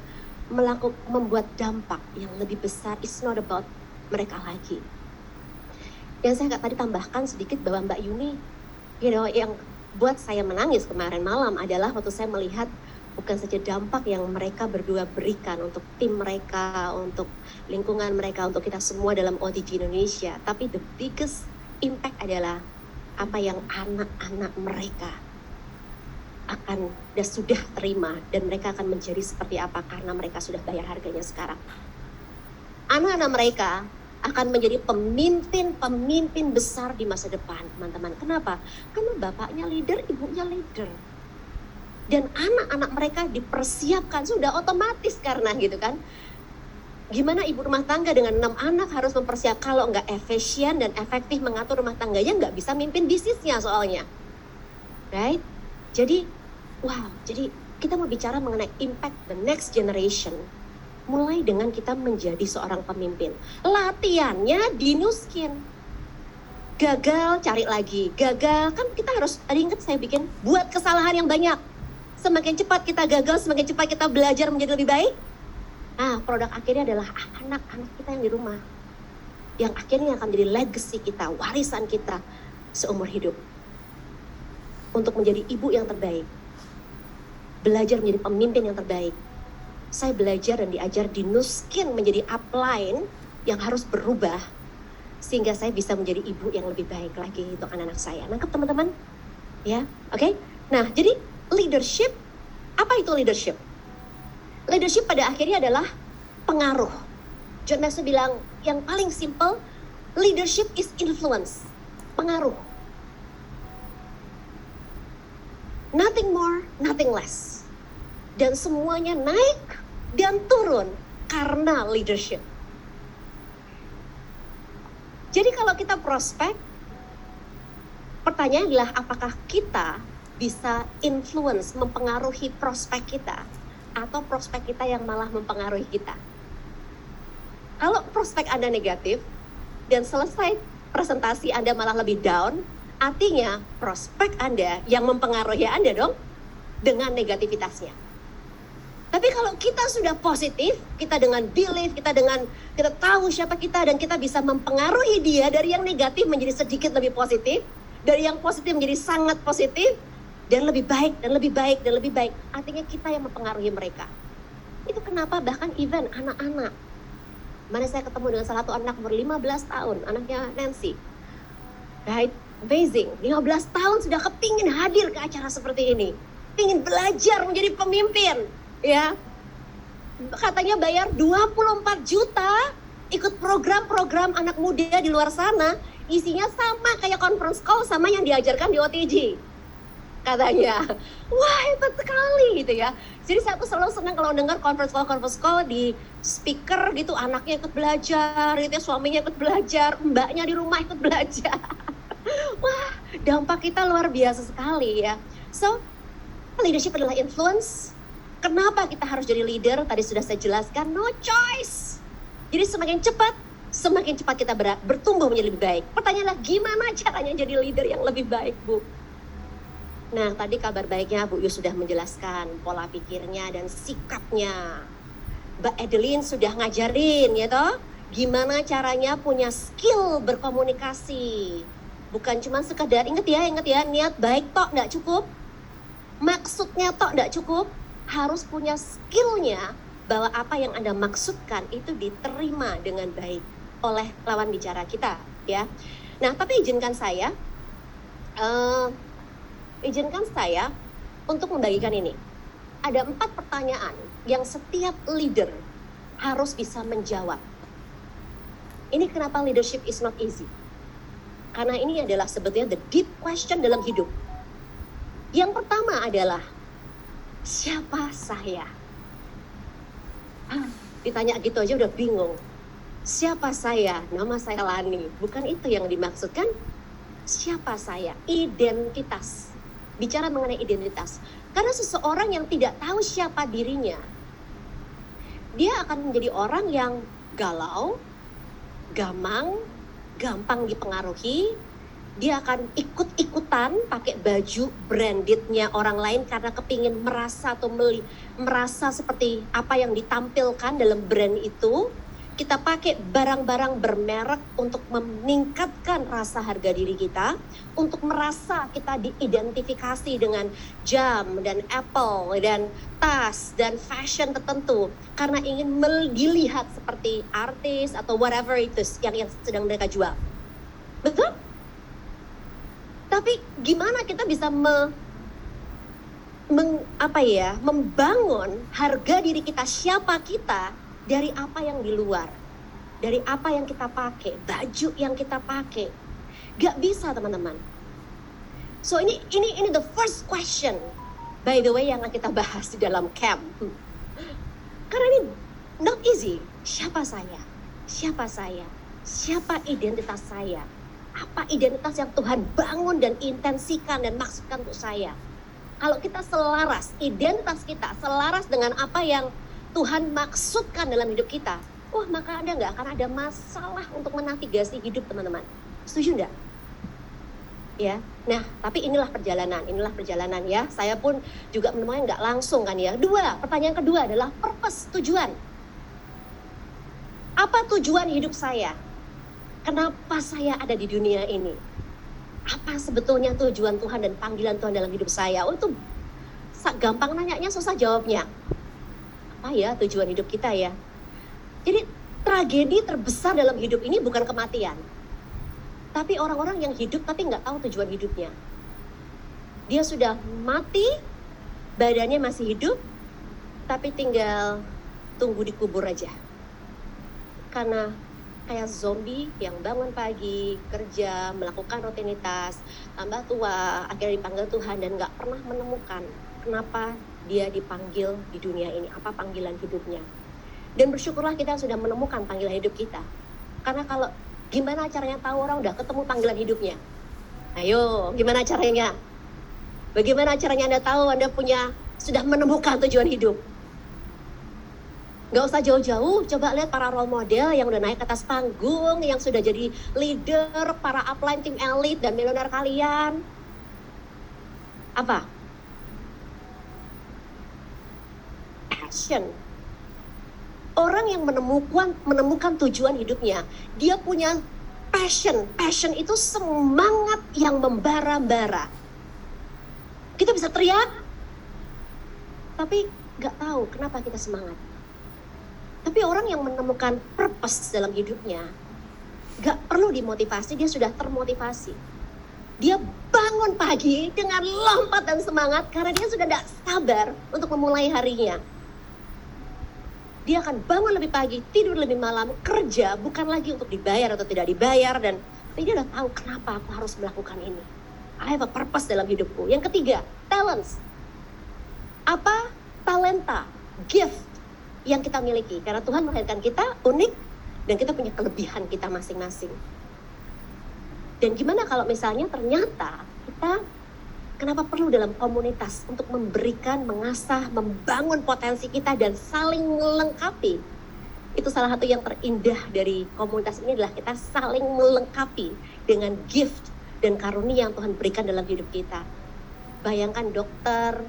membuat dampak yang lebih besar, it's not about mereka lagi. Dan saya tadi tambahkan sedikit bahwa Mbak Yuni, yang buat saya menangis kemarin malam adalah waktu saya melihat bukan saja dampak yang mereka berdua berikan untuk tim mereka, untuk lingkungan mereka, untuk kita semua dalam OTG Indonesia, tapi the biggest impact adalah apa yang anak-anak mereka akan dan sudah terima, dan mereka akan menjadi seperti apa karena mereka sudah bayar harganya sekarang. Anak-anak mereka akan menjadi pemimpin besar di masa depan, teman-teman. Kenapa? Karena bapaknya leader, ibunya leader. Dan anak-anak mereka dipersiapkan sudah otomatis karena gitu kan. Gimana ibu rumah tangga dengan 6 anak harus mempersiapkan, kalau nggak efisien dan efektif mengatur rumah tangganya, nggak bisa mimpin bisnisnya soalnya. Right? Jadi, jadi kita mau bicara mengenai impact the next generation. Mulai dengan kita menjadi seorang pemimpin. Latihannya di New Skin. Gagal, cari lagi. Gagal, kan kita harus, tadi ingat saya bikin, buat kesalahan yang banyak. Semakin cepat kita gagal, semakin cepat kita belajar menjadi lebih baik. Nah, produk akhirnya adalah anak-anak kita yang di rumah. Yang akhirnya akan menjadi legacy kita, warisan kita seumur hidup. Untuk menjadi ibu yang terbaik. Belajar menjadi pemimpin yang terbaik. Saya belajar dan diajar di New Skin menjadi upline yang harus berubah. Sehingga saya bisa menjadi ibu yang lebih baik lagi untuk anak-anak saya. Nangkep teman-teman? Ya, oke? Nah, jadi leadership, apa itu leadership? Leadership pada akhirnya adalah pengaruh. John Maxwell bilang yang paling simple, leadership is influence, pengaruh. Nothing more, nothing less. Dan semuanya naik dan turun karena leadership. Jadi kalau kita prospek, pertanyaannya adalah apakah kita bisa influence, mempengaruhi prospek kita, atau prospek kita yang malah mempengaruhi kita. Kalau prospek Anda negatif dan selesai presentasi Anda malah lebih down, artinya prospek Anda yang mempengaruhi Anda dong dengan negativitasnya. Tapi kalau kita sudah positif, kita dengan belief, kita tahu siapa kita dan kita bisa mempengaruhi dia dari yang negatif menjadi sedikit lebih positif, dari yang positif menjadi sangat positif, dan lebih baik, dan lebih baik, dan lebih baik. Artinya kita yang mempengaruhi mereka. Itu kenapa bahkan even anak-anak. Mana saya ketemu dengan salah satu anak umur 15 tahun, anaknya Nancy. Right? Amazing. 15 tahun sudah kepingin hadir ke acara seperti ini. Pingin belajar menjadi pemimpin. Ya, katanya bayar 24 juta ikut program-program anak muda di luar sana. Isinya sama kayak conference call sama yang diajarkan di OTG. Katanya, wah hebat sekali gitu ya. Jadi saya tuh selalu senang kalau dengar conference call di speaker gitu, anaknya ikut belajar gitu ya, suaminya ikut belajar, mbaknya di rumah ikut belajar. Wah, dampak kita luar biasa sekali ya. So, leadership adalah influence. Kenapa kita harus jadi leader? Tadi sudah saya jelaskan, no choice. Jadi semakin cepat kita bertumbuh menjadi lebih baik. Pertanyaannya gimana caranya jadi leader yang lebih baik, Bu? Nah, tadi kabar baiknya Bu Yu sudah menjelaskan pola pikirnya dan sikapnya. Mbak Adeline sudah ngajarin ya toh, gimana caranya punya skill berkomunikasi. Bukan cuma sekedar, ingat ya, niat baik tok enggak cukup. Maksudnya tok enggak cukup, harus punya skillnya bahwa apa yang Anda maksudkan itu diterima dengan baik oleh lawan bicara kita ya. Nah, tapi izinkan saya untuk membagikan ini. Ada 4 pertanyaan yang setiap leader harus bisa menjawab. Ini kenapa leadership is not easy. Karena ini adalah sebetulnya the deep question dalam hidup. Yang pertama adalah, siapa saya? Ditanya gitu aja udah bingung. Siapa saya? Nama saya Lani. Bukan itu yang dimaksudkan. Siapa saya? Identitas. Bicara mengenai identitas. Karena seseorang yang tidak tahu siapa dirinya, dia akan menjadi orang yang galau, gampang dipengaruhi. Dia akan ikut-ikutan pakai baju brandednya orang lain karena kepingin merasa seperti apa yang ditampilkan dalam brand itu. Kita pakai barang-barang bermerek untuk meningkatkan rasa harga diri kita, untuk merasa kita diidentifikasi dengan jam dan Apple dan tas dan fashion tertentu karena ingin dilihat seperti artis atau whatever itu yang sedang mereka jual. Betul? Tapi gimana kita bisa membangun harga diri kita, siapa kita dari apa yang di luar, dari apa yang kita pakai, baju yang kita pakai. Gak bisa teman-teman. So ini the first question, by the way, yang kita bahas di dalam camp. Karena ini not easy. Siapa saya? Siapa saya? Siapa identitas saya? Apa identitas yang Tuhan bangun dan intensikan dan maksudkan untuk saya? Kalau kita selaras, identitas kita selaras dengan apa yang Tuhan maksudkan dalam hidup kita, maka Anda nggak akan ada masalah untuk menavigasi hidup teman-teman. Setuju nggak? Ya, nah tapi inilah perjalanan ya. Saya pun juga menemukan nggak langsung kan ya. Pertanyaan kedua adalah purpose, tujuan. Apa tujuan hidup saya? Kenapa saya ada di dunia ini? Apa sebetulnya tujuan Tuhan dan panggilan Tuhan dalam hidup saya? Itu gampang nanyanya, susah jawabnya. Apa ya tujuan hidup kita ya? Jadi tragedi terbesar dalam hidup ini bukan kematian. Tapi orang-orang yang hidup tapi nggak tahu tujuan hidupnya. Dia sudah mati, badannya masih hidup, tapi tinggal tunggu dikubur aja. Karena kayak zombie yang bangun pagi, kerja, melakukan rutinitas, tambah tua, akhirnya dipanggil Tuhan dan gak pernah menemukan kenapa dia dipanggil di dunia ini, apa panggilan hidupnya. Dan bersyukurlah kita sudah menemukan panggilan hidup kita. Karena kalau gimana caranya tahu orang udah ketemu panggilan hidupnya? Ayo, gimana caranya? Bagaimana caranya Anda tahu Anda sudah menemukan tujuan hidup? Gak usah jauh-jauh, coba lihat para role model yang udah naik ke atas panggung, yang sudah jadi leader, para upline tim elite dan milioner kalian. Apa? Passion. Orang yang menemukan tujuan hidupnya, dia punya passion. Passion itu semangat yang membara-bara. Kita bisa teriak, tapi gak tahu kenapa kita semangat. Tapi orang yang menemukan purpose dalam hidupnya, gak perlu dimotivasi, dia sudah termotivasi. Dia bangun pagi dengan lompat dan semangat karena dia sudah gak sabar untuk memulai harinya. Dia akan bangun lebih pagi, tidur lebih malam, kerja bukan lagi untuk dibayar atau tidak dibayar, tapi dia udah tahu kenapa aku harus melakukan ini. I have a purpose dalam hidupku. Yang ketiga, talents. Apa? Talenta, gift yang kita miliki. Karena Tuhan melahirkan kita unik dan kita punya kelebihan kita masing-masing. Dan gimana kalau misalnya ternyata kita kenapa perlu dalam komunitas untuk memberikan, mengasah, membangun potensi kita dan saling melengkapi. Itu salah satu yang terindah dari komunitas ini adalah kita saling melengkapi dengan gift dan karunia yang Tuhan berikan dalam hidup kita. Bayangkan dokter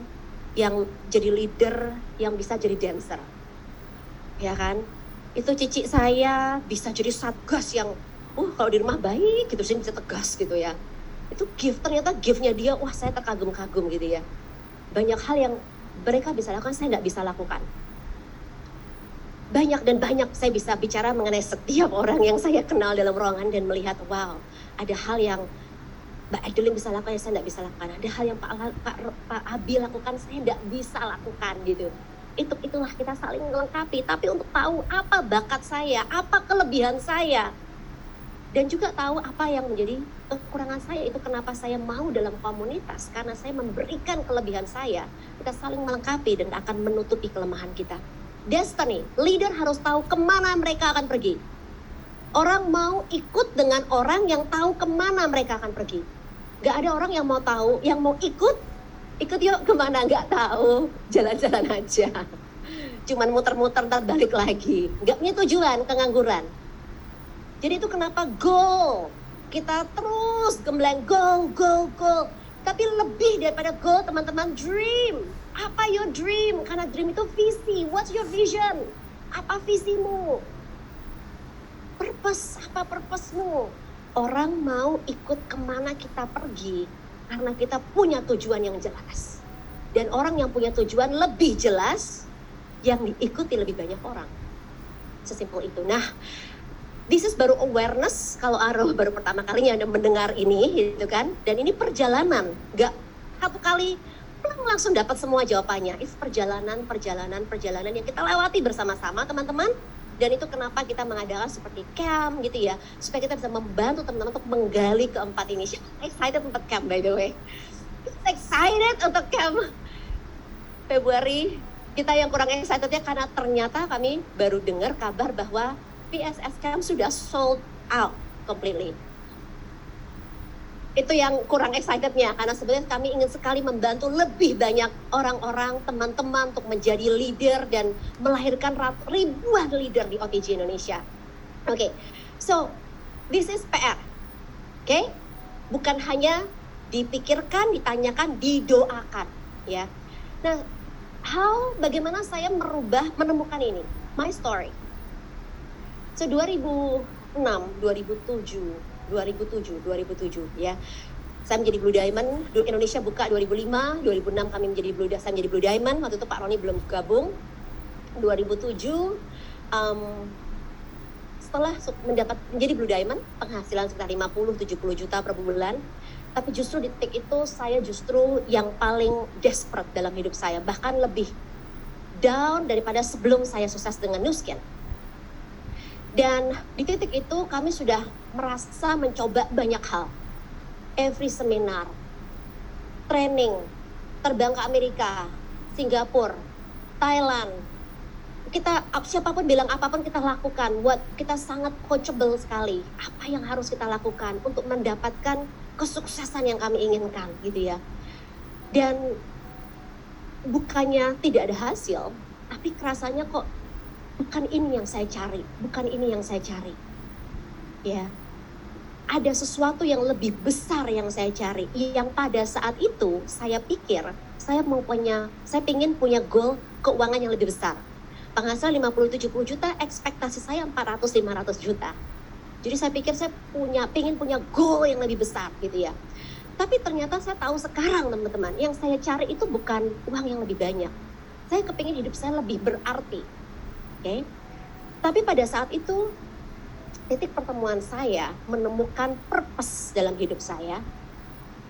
yang jadi leader, yang bisa jadi dancer. Ya kan, itu cici saya bisa jadi satgas yang kalau di rumah baik gitu, sih bisa tegas gitu ya. Itu gift, ternyata giftnya dia, saya terkagum-kagum gitu ya. Banyak hal yang mereka bisa lakukan, saya nggak bisa lakukan. Banyak saya bisa bicara mengenai setiap orang yang saya kenal dalam ruangan dan melihat, wow, ada hal yang Mbak Adeline bisa lakukan, saya nggak bisa lakukan. Ada hal yang Pak Abi lakukan, saya nggak bisa lakukan gitu. Itulah kita saling melengkapi, tapi untuk tahu apa bakat saya, apa kelebihan saya, dan juga tahu apa yang menjadi kekurangan saya, itu kenapa saya mau dalam komunitas, karena saya memberikan kelebihan saya, kita saling melengkapi dan akan menutupi kelemahan kita. Destiny, leader harus tahu kemana mereka akan pergi. Orang mau ikut dengan orang yang tahu kemana mereka akan pergi. Gak ada orang yang mau tahu, yang mau ikut yuk kemana gak tahu, jalan-jalan aja. Cuman muter-muter ntar balik lagi. Gak punya tujuan, kengangguran. Jadi itu kenapa goal. Kita terus gembleng goal. Tapi lebih daripada goal teman-teman, dream. Apa your dream? Karena dream itu visi. What's your vision? Apa visimu? Purpose, apa purpose-mu? Orang mau ikut kemana kita pergi karena kita punya tujuan yang jelas. Dan orang yang punya tujuan lebih jelas, yang diikuti lebih banyak orang. Sesimpel itu. Nah, This is baru awareness kalau Aro baru pertama kalinya Anda mendengar ini gitu kan. Dan ini perjalanan, nggak satu kali langsung dapat semua jawabannya. It's perjalanan yang kita lewati bersama-sama teman-teman. Dan itu kenapa kita mengadakan seperti camp gitu ya, supaya kita bisa membantu teman-teman untuk menggali keempat ini. Excited untuk camp by the way. Excited untuk camp Februari. Kita yang kurang excitednya karena ternyata kami baru dengar kabar bahwa PSS Camp sudah sold out completely. Itu yang kurang excitednya, karena sebenarnya kami ingin sekali membantu lebih banyak orang-orang, teman-teman untuk menjadi leader dan melahirkan ribuan leader di OTJ Indonesia. Oke, so this is PR, oke? Bukan hanya dipikirkan, ditanyakan, didoakan, ya. Nah, bagaimana saya menemukan ini? My story. So 2006, 2007 ya. Saya menjadi Blue Diamond, Indonesia buka 2005, 2006 kami saya menjadi Blue Diamond, waktu itu Pak Roni belum gabung. 2007 setelah menjadi Blue Diamond, penghasilan sekitar 50-70 juta per bulan. Tapi justru di titik itu saya justru yang paling desperate dalam hidup saya, bahkan lebih down daripada sebelum saya sukses dengan Nu Skin. Dan di titik itu kami sudah merasa mencoba banyak hal. Every seminar, training, terbang ke Amerika, Singapura, Thailand. Siapapun bilang apapun kita lakukan. Kita sangat coachable sekali. Apa yang harus kita lakukan untuk mendapatkan kesuksesan yang kami inginkan gitu ya. Dan bukannya tidak ada hasil, tapi kerasanya kok bukan ini yang saya cari. Ya. Ada sesuatu yang lebih besar yang saya cari. Yang pada saat itu saya pikir saya ingin punya goal keuangan yang lebih besar. Penghasilan 50-70 juta, ekspektasi saya 400-500 juta. Jadi saya pikir saya ingin punya goal yang lebih besar gitu ya. Tapi ternyata saya tahu sekarang teman-teman, yang saya cari itu bukan uang yang lebih banyak. Saya kepingin hidup saya lebih berarti. Okay. Tapi pada saat itu titik pertemuan saya menemukan purpose dalam hidup saya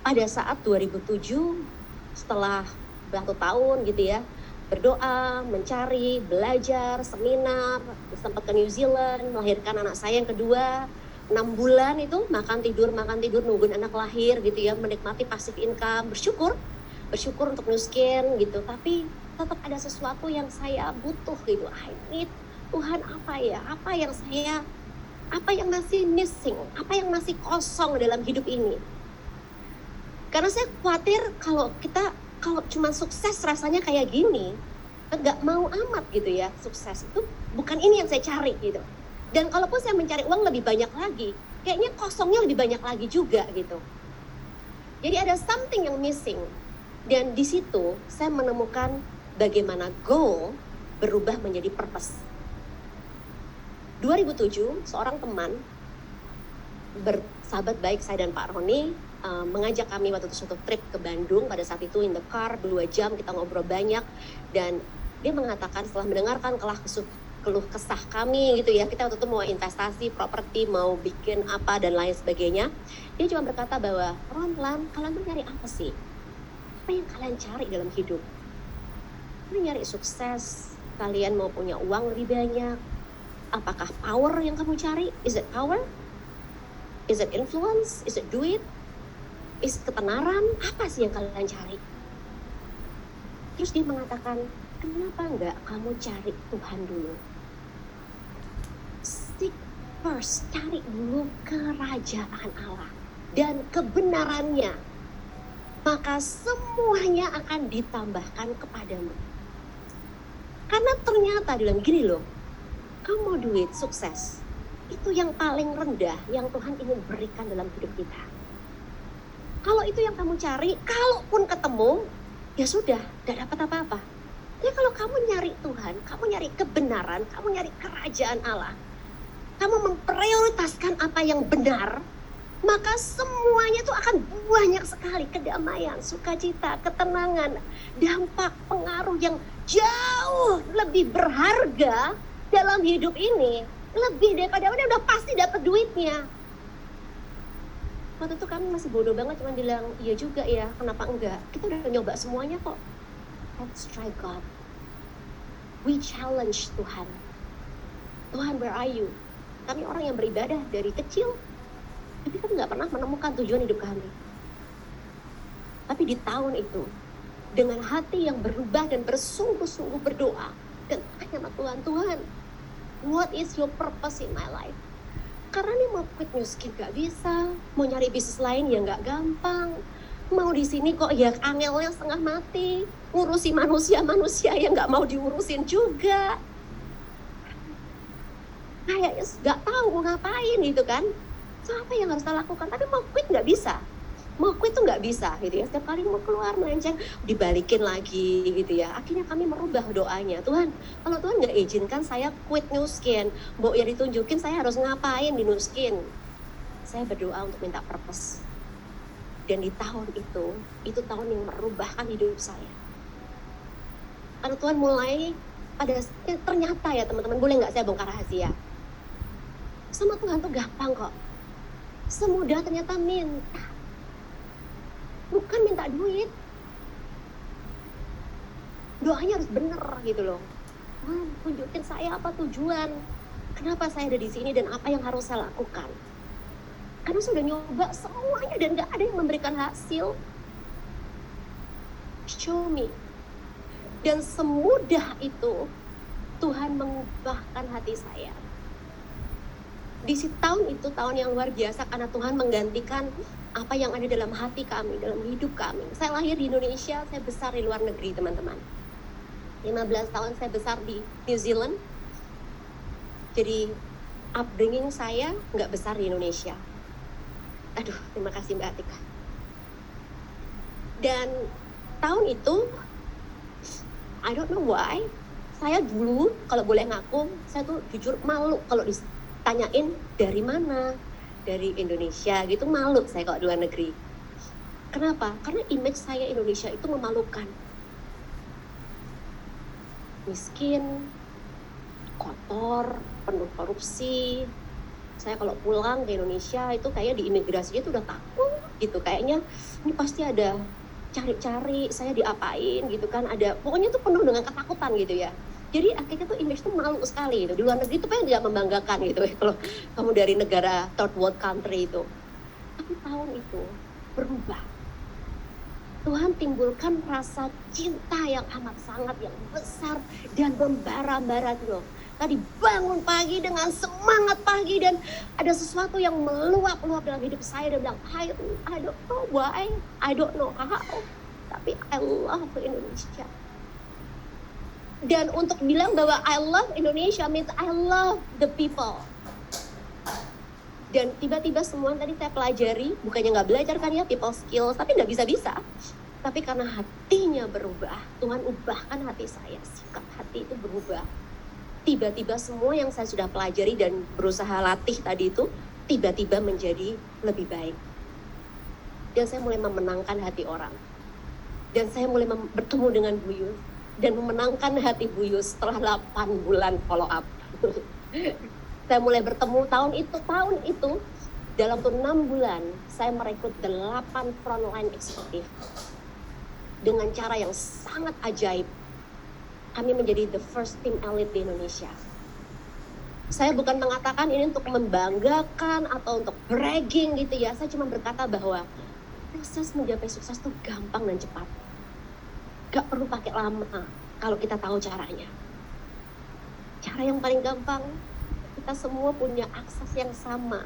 pada saat 2007 setelah berapa tahun gitu ya, berdoa, mencari, belajar, seminar, sempat ke New Zealand, melahirkan anak saya yang kedua, 6 bulan itu makan tidur nungguin anak lahir gitu ya, menikmati passive income, bersyukur untuk Nu Skin gitu. Tapi tetap ada sesuatu yang saya butuh gitu. I need Tuhan apa yang masih missing, apa yang masih kosong dalam hidup ini. Karena saya khawatir kalau cuma sukses rasanya kayak gini, nggak mau amat gitu ya. Sukses itu bukan ini yang saya cari gitu. Dan kalaupun saya mencari uang lebih banyak lagi, kayaknya kosongnya lebih banyak lagi juga gitu. Jadi ada something yang missing. Dan di situ saya menemukan bagaimana goal berubah menjadi purpose. 2007, seorang teman bersahabat baik saya dan Pak Roni mengajak kami waktu itu suatu trip ke Bandung. Pada saat itu in the car 2 jam kita ngobrol banyak, dan dia mengatakan setelah mendengarkan keluh kesah kami gitu ya, kita waktu itu mau investasi properti, mau bikin apa dan lain sebagainya. Dia cuma berkata bahwa Ron, kalian tuh nyari apa sih? Apa yang kalian cari dalam hidup? Kalian nyari sukses, kalian mau punya uang lebih banyak. Apakah power yang kamu cari? Is it power? Is it influence? Is it duit? Is it ketenaran? Apa sih yang kalian cari? Terus dia mengatakan, kenapa enggak kamu cari Tuhan dulu? Seek first, cari dulu kerajaan Allah dan kebenarannya. Maka semuanya akan ditambahkan kepadamu. Karena ternyata dalam gini loh, kamu mau duit, sukses, itu yang paling rendah yang Tuhan ingin berikan dalam hidup kita. Kalau itu yang kamu cari, kalaupun ketemu, ya sudah, gak dapat apa-apa. Tapi kalau kamu nyari Tuhan, kamu nyari kebenaran, kamu nyari kerajaan Allah, kamu memprioritaskan apa yang benar, maka semuanya itu akan banyak sekali kedamaian, sukacita, ketenangan, dampak, pengaruh yang jauh lebih berharga dalam hidup ini Lebih daripada udah pasti dapat duitnya. Waktu itu kami masih bodoh banget, cuma bilang, iya juga ya, kenapa enggak? Kita udah nyoba semuanya kok. Let's try God. We challenge Tuhan. Tuhan, where are you? Kami orang yang beribadah dari kecil, tapi kami nggak pernah menemukan tujuan hidup kami. Tapi di tahun itu, dengan hati yang berubah dan bersungguh-sungguh berdoa, dan tanya sama Tuhan, Tuhan, what is your purpose in my life? Karena nih mau quit New Skin gak bisa, mau nyari bisnis lain ya gak gampang, mau di sini kok ya angelnya setengah mati, ngurusi manusia yang gak mau diurusin juga. Kayaknya gak tahu mau ngapain gitu kan. So apa yang harus kita lakukan? Tapi mau quit gak bisa. Mau quit tuh nggak bisa gitu ya. Setiap kali mau keluar melenceng dibalikin lagi gitu ya. Akhirnya kami merubah doanya. Tuhan, kalau Tuhan nggak izinkan saya quit Nu Skin, mau ya ditunjukin saya harus ngapain di Nu Skin. Saya berdoa untuk minta purpose. Dan di tahun itu tahun yang merubahkan hidup saya. Karena Tuhan mulai ternyata ya teman-teman, boleh nggak saya bongkar rahasia? Sama Tuhan tuh gampang kok. Semudah ternyata minta. Bukan minta duit. Doanya harus bener gitu loh. Tuhan, tunjukin saya apa tujuan. Kenapa saya ada di sini dan apa yang harus saya lakukan. Karena sudah nyoba semuanya dan gak ada yang memberikan hasil. Show me. Dan semudah itu Tuhan mengubahkan hati saya. Di tahun itu tahun yang luar biasa karena Tuhan menggantikan apa yang ada dalam hati kami, dalam hidup kami. Saya lahir di Indonesia, saya besar di luar negeri teman-teman. 15 tahun saya besar di New Zealand. Jadi upbringing saya nggak besar di Indonesia. Aduh, terima kasih Mbak Atika. Dan tahun itu, I don't know why, saya dulu kalau boleh ngaku, saya tuh jujur malu kalau ditanyain dari mana, dari Indonesia gitu, malu saya kalau di luar negeri. Kenapa? Karena image saya Indonesia itu memalukan. Miskin, kotor, penuh korupsi. Saya kalau pulang ke Indonesia itu kayak di imigrasinya itu udah takut gitu. Kayaknya ini pasti ada cari-cari saya diapain gitu kan. Ada, pokoknya tuh penuh dengan ketakutan gitu ya. Jadi akhirnya tuh image tuh malu sekali gitu. Di luar negeri itu pengen tidak membanggakan gitu ya, kalau kamu dari negara third world country itu. Tapi tahun itu berubah. Tuhan timbulkan rasa cinta yang amat sangat, yang besar dan membara-bara gitu. Tadi bangun pagi dengan semangat pagi dan ada sesuatu yang meluap-luap dalam hidup saya dan bilang, I don't know why, I don't know how, tapi I love Indonesia. Dan untuk bilang bahwa I love Indonesia means I love the people. Dan tiba-tiba semua tadi saya pelajari, bukannya nggak belajar kan ya people skills, tapi nggak bisa-bisa. Tapi karena hatinya berubah, Tuhan ubahkan hati saya, sikap hati itu berubah. Tiba-tiba semua yang saya sudah pelajari dan berusaha latih tadi itu, tiba-tiba menjadi lebih baik. Dan saya mulai memenangkan hati orang. Dan saya mulai bertemu dengan Buyus. Dan memenangkan hati Buyus setelah 8 bulan follow up. Saya mulai bertemu tahun itu dalam 6 bulan saya merekrut 8 frontline eksekutif dengan cara yang sangat ajaib. Kami menjadi the first team elite di Indonesia. Saya bukan mengatakan ini untuk membanggakan atau untuk bragging gitu ya. Saya cuma berkata bahwa proses mencapai sukses itu gampang dan cepat. Gak perlu pakai lama kalau kita tahu caranya. Cara yang paling gampang, kita semua punya akses yang sama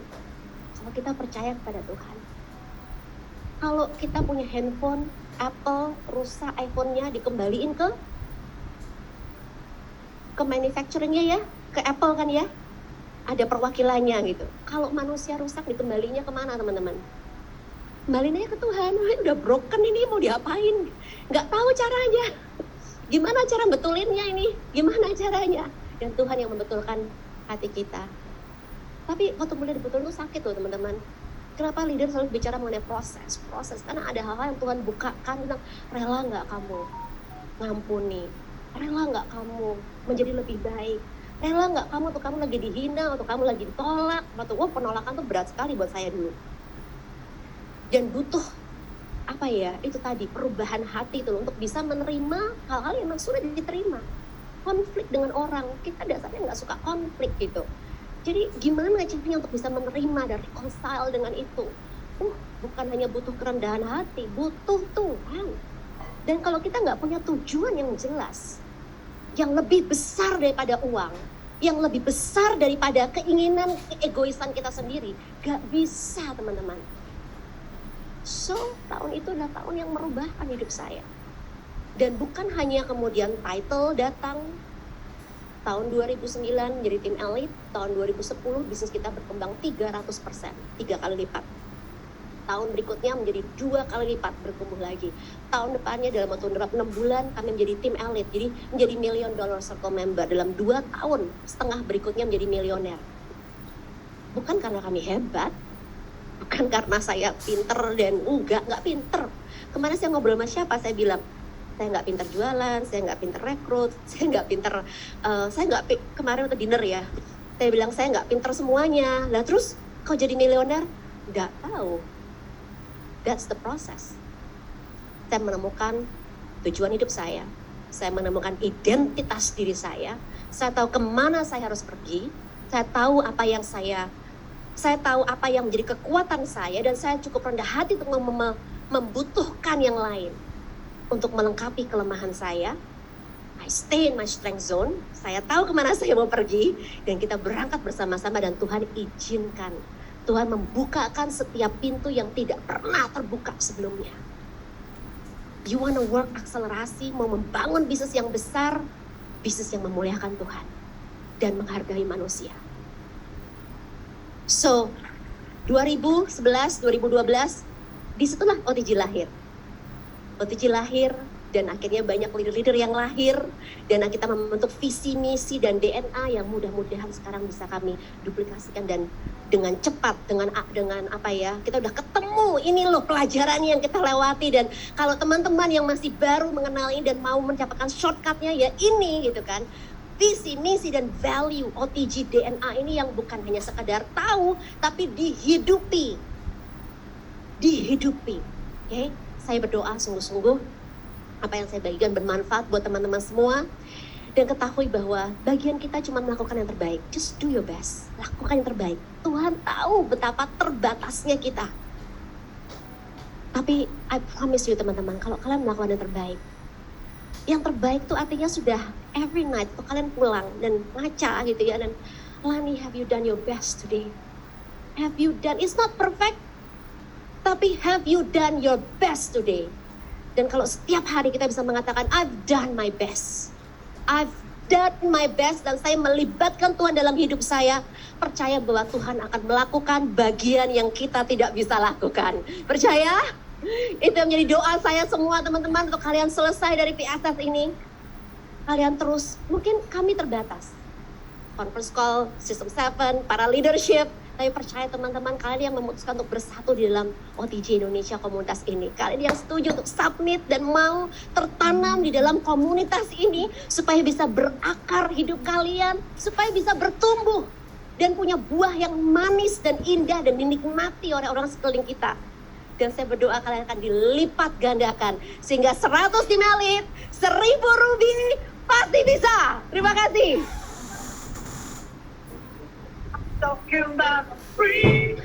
kalau kita percaya kepada Tuhan. Kalau kita punya handphone Apple, rusak iPhone-nya, dikembaliin ke manufacturing-nya ya, ke Apple kan ya, ada perwakilannya gitu. Kalau manusia rusak dikembalinya kemana teman-teman? Kembalinya ke Tuhan. Udah broken ini mau diapain? Nggak tahu caranya. Gimana cara betulinnya ini? Gimana caranya? Dan Tuhan yang membetulkan hati kita. Tapi waktu mulai dibetulin itu sakit loh teman-teman. Kenapa leader selalu bicara mengenai proses? Karena ada hal-hal yang Tuhan bukakan, bilang, rela nggak kamu ngampuni? Rela nggak kamu menjadi lebih baik? Rela nggak kamu lagi dihina, atau kamu lagi ditolak, atau penolakan tuh berat sekali buat saya dulu. Dan butuh itu tadi perubahan hati itu untuk bisa menerima hal-hal yang memang sulit diterima. Konflik dengan orang, kita dasarnya nggak suka konflik gitu. Jadi gimana caranya untuk bisa menerima dan reconcile dengan itu? Bukan hanya butuh kerendahan hati, butuh Tuhan. Dan kalau kita nggak punya tujuan yang jelas, yang lebih besar daripada uang, yang lebih besar daripada keinginan egoisan kita sendiri, nggak bisa teman-teman. So, tahun itu adalah tahun yang merubahkan hidup saya. Dan bukan hanya kemudian title datang, tahun 2009 jadi tim elite, tahun 2010 bisnis kita berkembang 300%, 3 kali lipat. Tahun berikutnya menjadi 2 kali lipat bertumbuh lagi. Tahun depannya dalam waktu 6 bulan kami menjadi tim elite, jadi menjadi $1 million circle member. Dalam 2 tahun setengah berikutnya menjadi milioner. Bukan karena kami hebat, bukan karena saya pinter dan enggak pinter. Kemarin saya ngobrol sama siapa, saya bilang, saya nggak pinter jualan, saya nggak pinter rekrut, saya nggak pinter, kemarin waktu dinner ya, saya bilang saya nggak pinter semuanya. Lah terus kau jadi milioner? Nggak tahu. That's the process. Saya menemukan tujuan hidup saya menemukan identitas diri saya tahu kemana saya harus pergi, saya tahu apa yang menjadi kekuatan saya, dan saya cukup rendah hati untuk membutuhkan yang lain untuk melengkapi kelemahan saya. I stay in my strength zone, saya tahu kemana saya mau pergi, dan kita berangkat bersama-sama, dan Tuhan izinkan, Tuhan membukakan setiap pintu yang tidak pernah terbuka sebelumnya. You wanna work akselerasi, mau membangun bisnis yang besar, bisnis yang memuliakan Tuhan dan menghargai manusia. So, 2011, 2012, disitulah OTG lahir. OTG lahir, dan akhirnya banyak leader-leader yang lahir, dan kita membentuk visi, misi, dan DNA yang mudah-mudahan sekarang bisa kami duplikasikan dan dengan cepat, dengan kita udah ketemu, ini loh pelajaran yang kita lewati. Dan kalau teman-teman yang masih baru mengenal ini dan mau mendapatkan shortcutnya, ya ini gitu kan, visi, misi, dan value OTG DNA ini yang bukan hanya sekadar tahu, tapi dihidupi. Okay? Saya berdoa sungguh-sungguh apa yang saya bagikan bermanfaat buat teman-teman semua, dan ketahui bahwa bagian kita cuma melakukan yang terbaik. Just do your best, lakukan yang terbaik. Tuhan tahu betapa terbatasnya kita, tapi I promise you teman-teman, kalau kalian melakukan yang terbaik tuh artinya sudah every night tuh kalian pulang dan ngaca gitu ya, dan Lani, have you done your best today? Have you done, it's not perfect, tapi have you done your best today? Dan kalau setiap hari kita bisa mengatakan, I've done my best, dan saya melibatkan Tuhan dalam hidup saya, percaya bahwa Tuhan akan melakukan bagian yang kita tidak bisa lakukan. Percaya? Itu yang menjadi doa saya semua teman-teman, untuk kalian selesai dari PSS ini. Kalian terus, mungkin kami terbatas. Conference call, System 7, para leadership, tapi percaya teman-teman, kalian yang memutuskan untuk bersatu di dalam OTG Indonesia komunitas ini, kalian yang setuju untuk submit dan mau tertanam di dalam komunitas ini, supaya bisa berakar hidup kalian, supaya bisa bertumbuh dan punya buah yang manis dan indah dan dinikmati oleh orang sekeliling kita. Dan saya berdoa kalian akan dilipat gandakan, sehingga 100 tim elite, 1000 ruby, pasti bisa. Terima kasih. Talking about free.